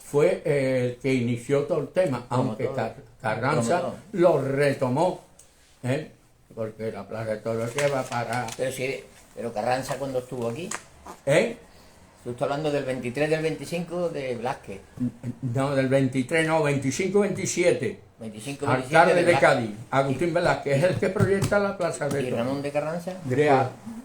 fue el que inició todo el tema, aunque Carranza lo retomó, porque la plaza de toros lleva para... Pero Carranza cuando estuvo aquí, tú estás hablando del 23 del 25 de Velázquez. No, del 23, no, 25-27. 25 Alcalde de Velázquez. Cádiz, Agustín Velázquez, es el que proyecta la plaza de ¿Y toros. Ramón de Carranza?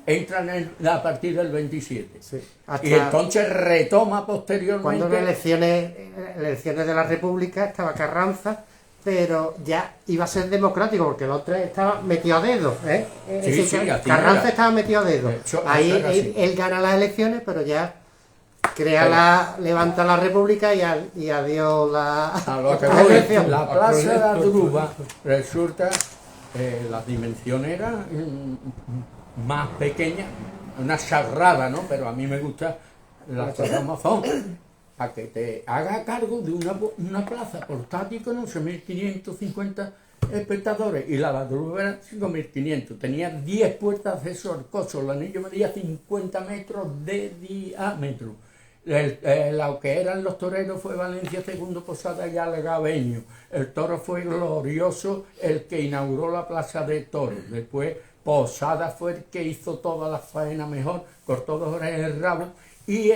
Entran a partir del 27. Sí. Y entonces retoma posteriormente... Cuando en elecciones de la República estaba Carranza, pero ya iba a ser democrático, porque el otro estaba metido a dedo, ¿eh? Es Sí, decir, sí, así Carranza era. estaba metido a dedo. Ahí eso era así. él gana las elecciones, pero ya levanta la República y adiós A lo que la voy, elección. la plaza de Adruba resulta, las dimensiones eran más pequeñas, una charrada, ¿no? Pero a mí me gusta la charramazón, para que te haga cargo de una plaza portátil con 11.550 espectadores, y la de Adruba era 5.500, tenía 10 puertas de acceso al coso, el anillo medía 50 metros de diámetro. Lo que eran los toreros fue Valencia II, Posada y Algabeño. El toro fue Glorioso, el que inauguró la plaza de toros. Después Posada fue el que hizo toda la faena mejor, cortó 2 horas el rabo, y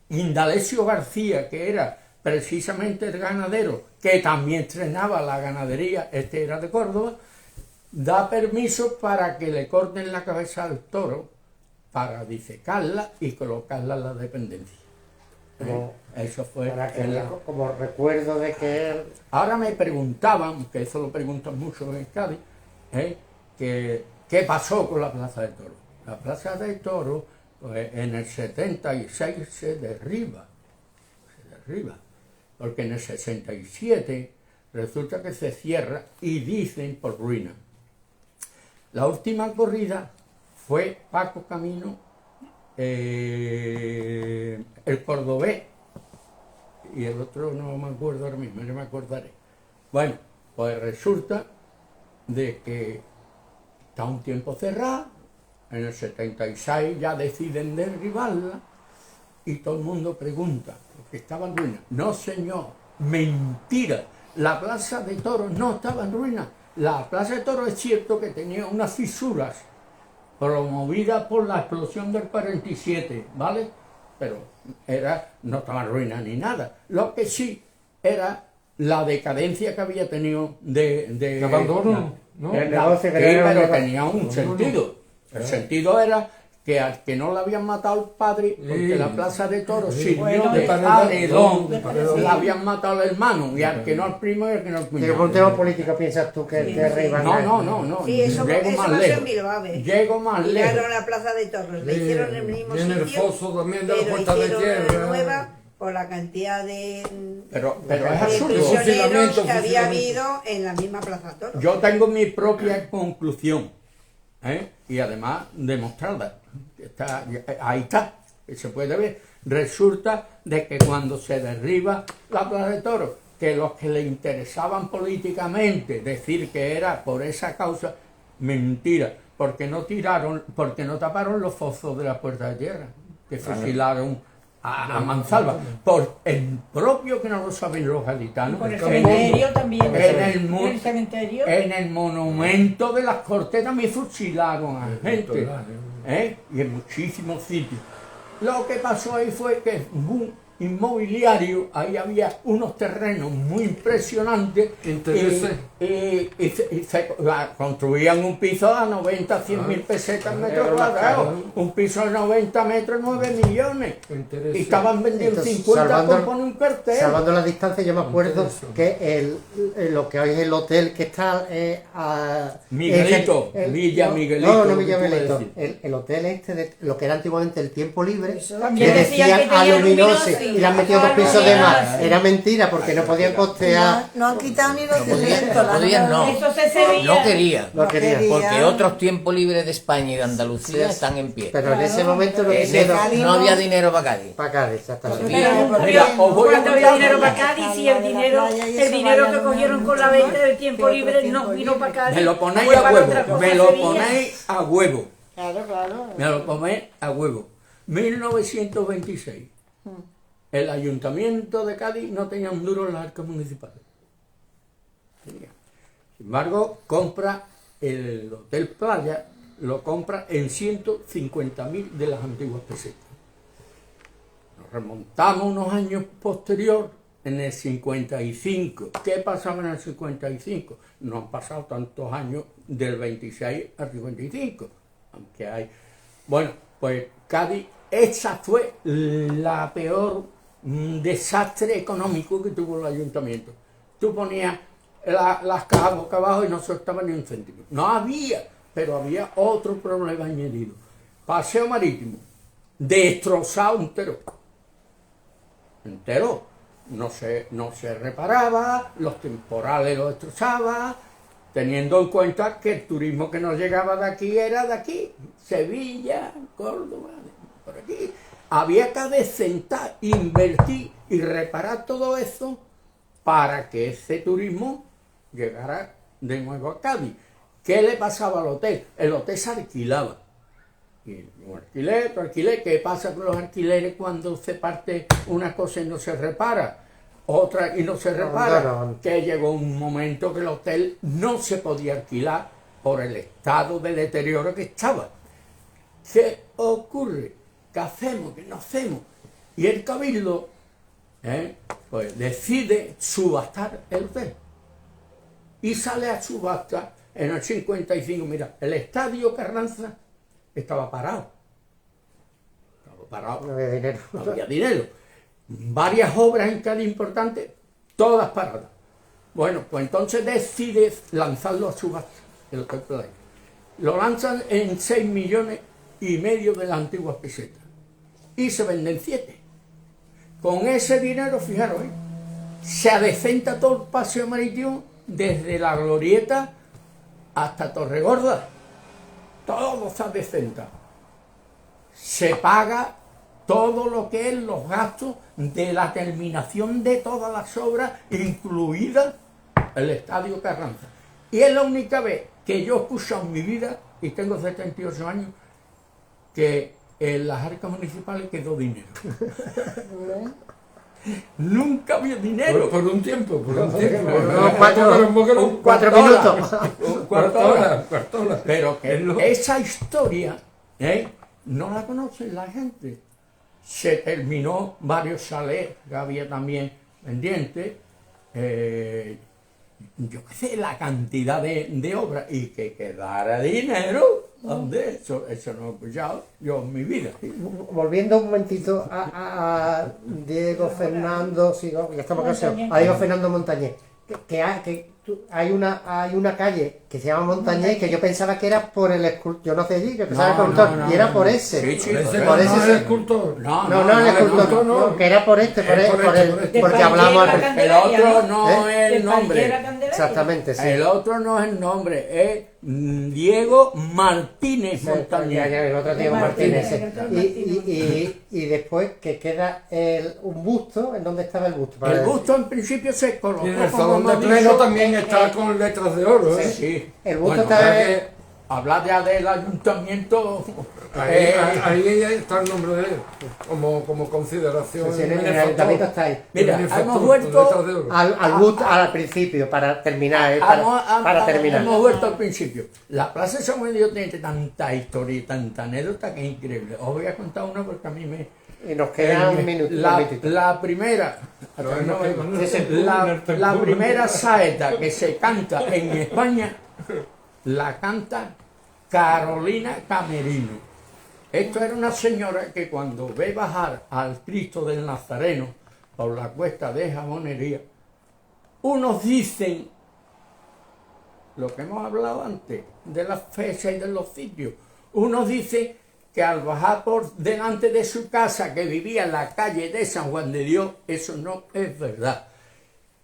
Indalecio García, que era precisamente el ganadero, que también estrenaba la ganadería, este era de Córdoba, da permiso para que le corten la cabeza al toro, para disecarla y colocarla en la dependencia. Eso fue como recuerdo de que él... Ahora me preguntaban, que eso lo preguntan mucho en Cádiz, que qué pasó con la Plaza de Toros. La Plaza de Toros, pues, en el 76 se derriba, porque en el 67 resulta que se cierra y dicen por ruina. La última corrida fue Paco Camino, el cordobés, y el otro no me acuerdo ahora mismo, no me acordaré. Bueno, pues resulta de que está un tiempo cerrado, en el 76 ya deciden derribarla, y todo el mundo pregunta, porque estaba en ruina. No señor, mentira, la Plaza de Toros no estaba en ruina. La Plaza de Toros es cierto que tenía unas fisuras promovidas por la explosión del 47, ¿vale? pero no estaba en ruina ni nada. Lo que sí era la decadencia que había tenido de abandono, ¿no? El negocio que Sí, era pero el- tenía un sentido. El sentido era que al que no le habían matado al padre, porque Sí. la plaza de toros sirvió Bueno, de de paredón, paredón. le habían matado al hermano, y al que no al primo y al que no al Que por un cuñado. tema político piensas tú que el rey va a No, ganar. no, Sí, eso llego más más pasó lejos. en Bilbao, ¿ves? Llego más lejos. Tiraron la plaza de toros, le Sí, hicieron en el mismo y en el sitio, foso también de la pero Puerta de hicieron una Tierra. nueva por la cantidad de Pero es de absurdo. prisioneros Fusilamiento, que había fusilamiento. habido en la misma plaza de toros. Yo tengo mi propia conclusión, y además demostrada. Ahí está, que se puede ver. Resulta de que cuando se derriba la plaza de toros, que los que le interesaban políticamente decir que era por esa causa, mentira, porque no taparon los fosos de la Puerta de Tierra, que fusilaron a mansalva, por el propio, que no lo saben los gaditanos, Por el en cementerio también. en En el cementerio. el monumento de las Cortes también fusilaron a gente, y en muchísimos sitios. Lo que pasó ahí fue que un inmobiliario, ahí había unos terrenos muy impresionantes, Intereses. y se construían un piso a 90, 100 mil pesetas metros Era más cuadrados, caro. un piso de 90 metros, 9 millones, Intereses. y estaban vendiendo Entonces, 50 por poner un cartel. salvando las distancias, yo me acuerdo Interesante. que lo que hoy es el hotel que está a Miguelito, Villa Miguelito, No, no lo que Villa tú Miguelito. decís. El hotel este, de lo que era antiguamente el Tiempo Libre, Eso que también decían decían que tenía aluminosis luminosis. y le han metido 2 pisos de más. Sí. Era mentira porque no podían costear. No han quitado ni los No podían, cimientos. no la podían, nueva- no. Eso se veía. No quería. No querían. quería. Porque otros tiempos libres de España y de Andalucía Sí. están en pie. Pero en ese momento no En quisieron ese- no había dinero para Cádiz. para Cádiz, exactamente. Mira, mira, os voy a Cuando había contar- dinero para Cádiz y el dinero que cogieron con la venta del tiempo libre no vino para Cádiz. Me lo ponéis fue a para otra huevo, cosa, me lo Sevilla. ponéis a huevo, Claro, claro. me lo ponéis a huevo. 1926. El ayuntamiento de Cádiz no tenía un duro en las arcas municipales. Tenía. Sin embargo, compra el Hotel Playa, lo compra en 150.000 de las antiguas pesetas. Nos remontamos unos años posterior, en el 55. ¿Qué pasaba en el 55? No han pasado tantos años del 26 al 55, aunque hay... Bueno, pues Cádiz, esa fue la peor desastre económico que tuvo el ayuntamiento. Tú ponías las cajas boca abajo y no soltaba ni un céntimo. No había, pero había otro problema añadido. Paseo marítimo, destrozado entero. Entero. No se reparaba, los temporales lo destrozaban, teniendo en cuenta que el turismo que nos llegaba de aquí era de aquí, Sevilla, Córdoba, por aquí. Había que adecentar, invertir y reparar todo eso para que ese turismo llegara de nuevo a Cádiz. ¿Qué le pasaba al hotel? El hotel se alquilaba. Y un alquiler, otro alquiler. ¿Qué pasa con los alquileres cuando se parte una cosa y no se repara? Otra y no se repara. No. Que llegó un momento que el hotel no se podía alquilar por el estado de deterioro que estaba. ¿Qué ocurre? ¿Qué hacemos? ¿Qué no hacemos? Y el cabildo pues decide subastar el hotel. Y sale a subasta en el 55. Mira, el Estadio Carranza estaba parado. Estaba parado. No había dinero. No había dinero. Varias obras en Cádiz importantes, todas paradas. Bueno, pues entonces decide lanzarlo a subasta, el Hotel Playa. Lo lanzan en 6,5 millones de las antiguas pesetas. Y se venden 7. Con ese dinero, fijaros, se adecenta todo el paseo marítimo desde la Glorieta hasta Torregorda. Todo se adecenta. Se paga todo lo que es los gastos de la terminación de todas las obras, incluida el Estadio Carranza. Y es la única vez que yo he escuchado en mi vida, y tengo 78 años, que en las arcas municipales quedó dinero. Nunca había dinero. Por un tiempo, por un tiempo. No, cuatro minutos. Un cuarto de hora. Cuarto hora. Pero que esa historia no la conoce la gente. se terminó varios chalés que había también pendientes, yo qué sé, la cantidad de obras y que quedara dinero, ¿dónde? Eso no he escuchado yo en mi vida. Volviendo un momentito a Diego Fernando, sí, ya estamos cansados, a Diego Fernando Montañés, hay una calle que se llama Montañés que yo pensaba que era por el escultor, yo no sé allí, que pensaba que era el escultor, y era por ese. Sí, por ese no es el escultor. No, el escultor, no, que era por este, porque hablamos al principio. El otro no es el nombre. Exactamente, sí. El otro no es el nombre, es Diego Martínez Montañés. El otro Diego Martínez. Y después que queda un busto, ¿en dónde estaba el busto? El busto en principio se colocó. Y en el como salón de hemos pleno dicho, también está con letras de oro, ¿eh? Sí. El busto Bueno, está... que hablar ya del ayuntamiento. ahí está el nombre de él, como consideración. Sí, en el ayuntamiento está ahí. Mira, Benefactor, hemos con vuelto letras de oro. Al busto, al principio, para terminar, para terminar. Hemos vuelto al principio. La Plaza de San Juan de Dios tiene tanta historia y tanta anécdota que es increíble. Os voy a contar una porque a mí me... Y nos queda un minuto. La primera, la primera saeta que se canta en España, la canta Carolina Camerino. Esto era una señora que cuando ve bajar al Cristo del Nazareno por la cuesta de Jamonería, unos dicen lo que hemos hablado antes, de las fechas y de los sitios. Unos dicen que al bajar por delante de su casa, que vivía en la calle de San Juan de Dios, eso no es verdad.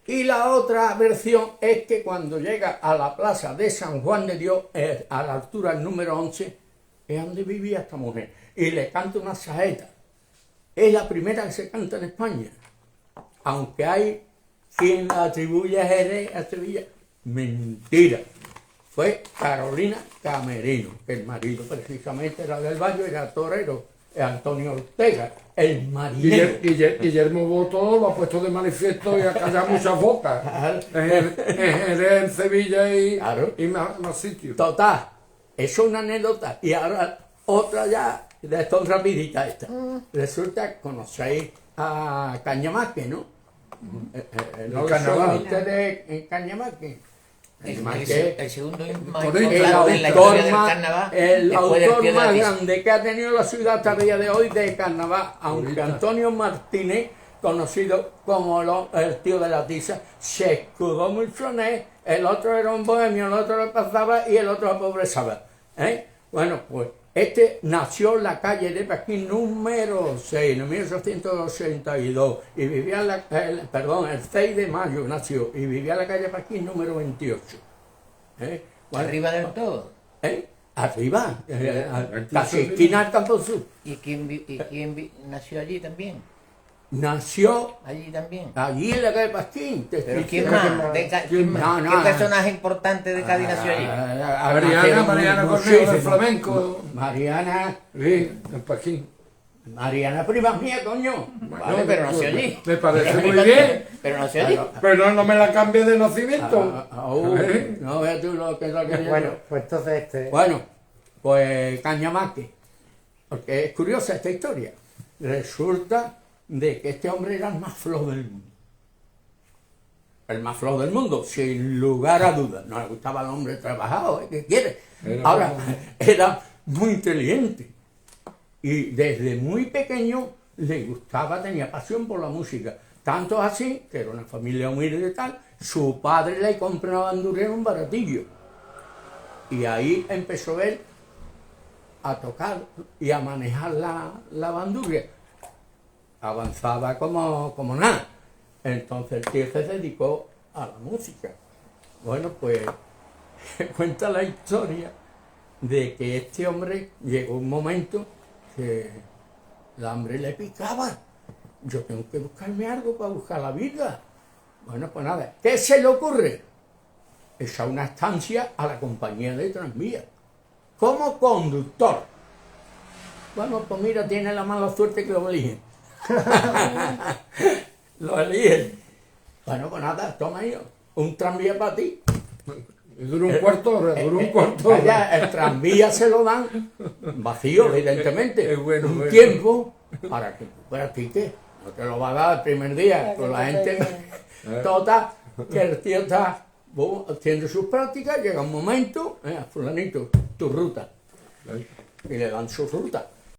Y la otra versión es que cuando llega a la plaza de San Juan de Dios, a la altura del número 11, es donde vivía esta mujer. Y le canta una saeta. Es la primera que se canta en España. Aunque hay quien la atribuye a Jerez, a Sevilla. Mentira. Fue Carolina Camerino, que el marido precisamente era del Valle, era torero, Antonio Ortega, el marinero. Guillermo Botó lo ha puesto de manifiesto y ha callado muchas bocas. En Sevilla y más sitios. Total, eso es una anécdota. Y ahora otra ya, de esto rapidita esta. Resulta que conocéis a Cañamaque, ¿no? ¿No Carnaval. ustedes en Cañamaque? El segundo más El importante en la historia del autor carnaval, el después del autor pie de la más tiza. grande que ha tenido la ciudad hasta el día de hoy de carnaval, aunque Antonio Martínez, conocido como el tío de la tiza, se escudó mucho en él. El otro era un bohemio, el otro le pasaba y el otro apobrezaba. Bueno, pues este nació en la calle de Pasquín número 6, en 1882, y vivía el 6 de mayo nació, y vivía en la calle Pasquín número 28. Bueno, Arriba del todo. arriba, casi esquina del Campo Sur. ¿Y quién nació allí también? Nació Allí también. allí en la calle Pasquín. ¿Pero quién más? ¿Quién más? No, ¿Qué no. personaje importante de Cádiz nació allí? Mariana Cornejo del flamenco. Mariana, Sí, en Paquín. Mariana prima mía, coño. Vale, pero nació allí. Me parece muy bien. Pero nació allí. Pero no me la cambie de nacimiento. No veas tú lo que es lo que Bueno, pues entonces Bueno, pues Cañamaque, porque es curiosa esta historia. Resulta de que este hombre era el más flojo del mundo. El más flojo del mundo, sin lugar a dudas. No le gustaba al hombre trabajado, ¿qué quiere? Ahora, era muy inteligente. Y desde muy pequeño le gustaba, tenía pasión por la música. Tanto así, que era una familia humilde y tal, su padre le compró una bandurria en un baratillo. Y ahí empezó él a tocar y a manejar la bandurria. Avanzaba como nada. Entonces el tío se dedicó a la música. Bueno, pues cuenta la historia de que este hombre llegó un momento que el hambre le picaba. Yo tengo que buscarme algo para buscar la vida. Bueno, pues nada, ¿qué se le ocurre? Echar una estancia a la compañía de tranvía como conductor. Bueno, pues mira, tiene la mala suerte que lo eligen. Lo eligen. Bueno, pues nada, toma yo un tranvía para ti. Y dura un cuarto de hora, dura un cuarto de hora. Vaya, el tranvía se lo dan vacío, evidentemente, Es bueno, un bueno. tiempo para que tú practiques. No te lo va a dar el primer día, con la gente toda, que el tío está haciendo sus prácticas, llega un momento, fulanito, tu ruta, y le dan su ruta.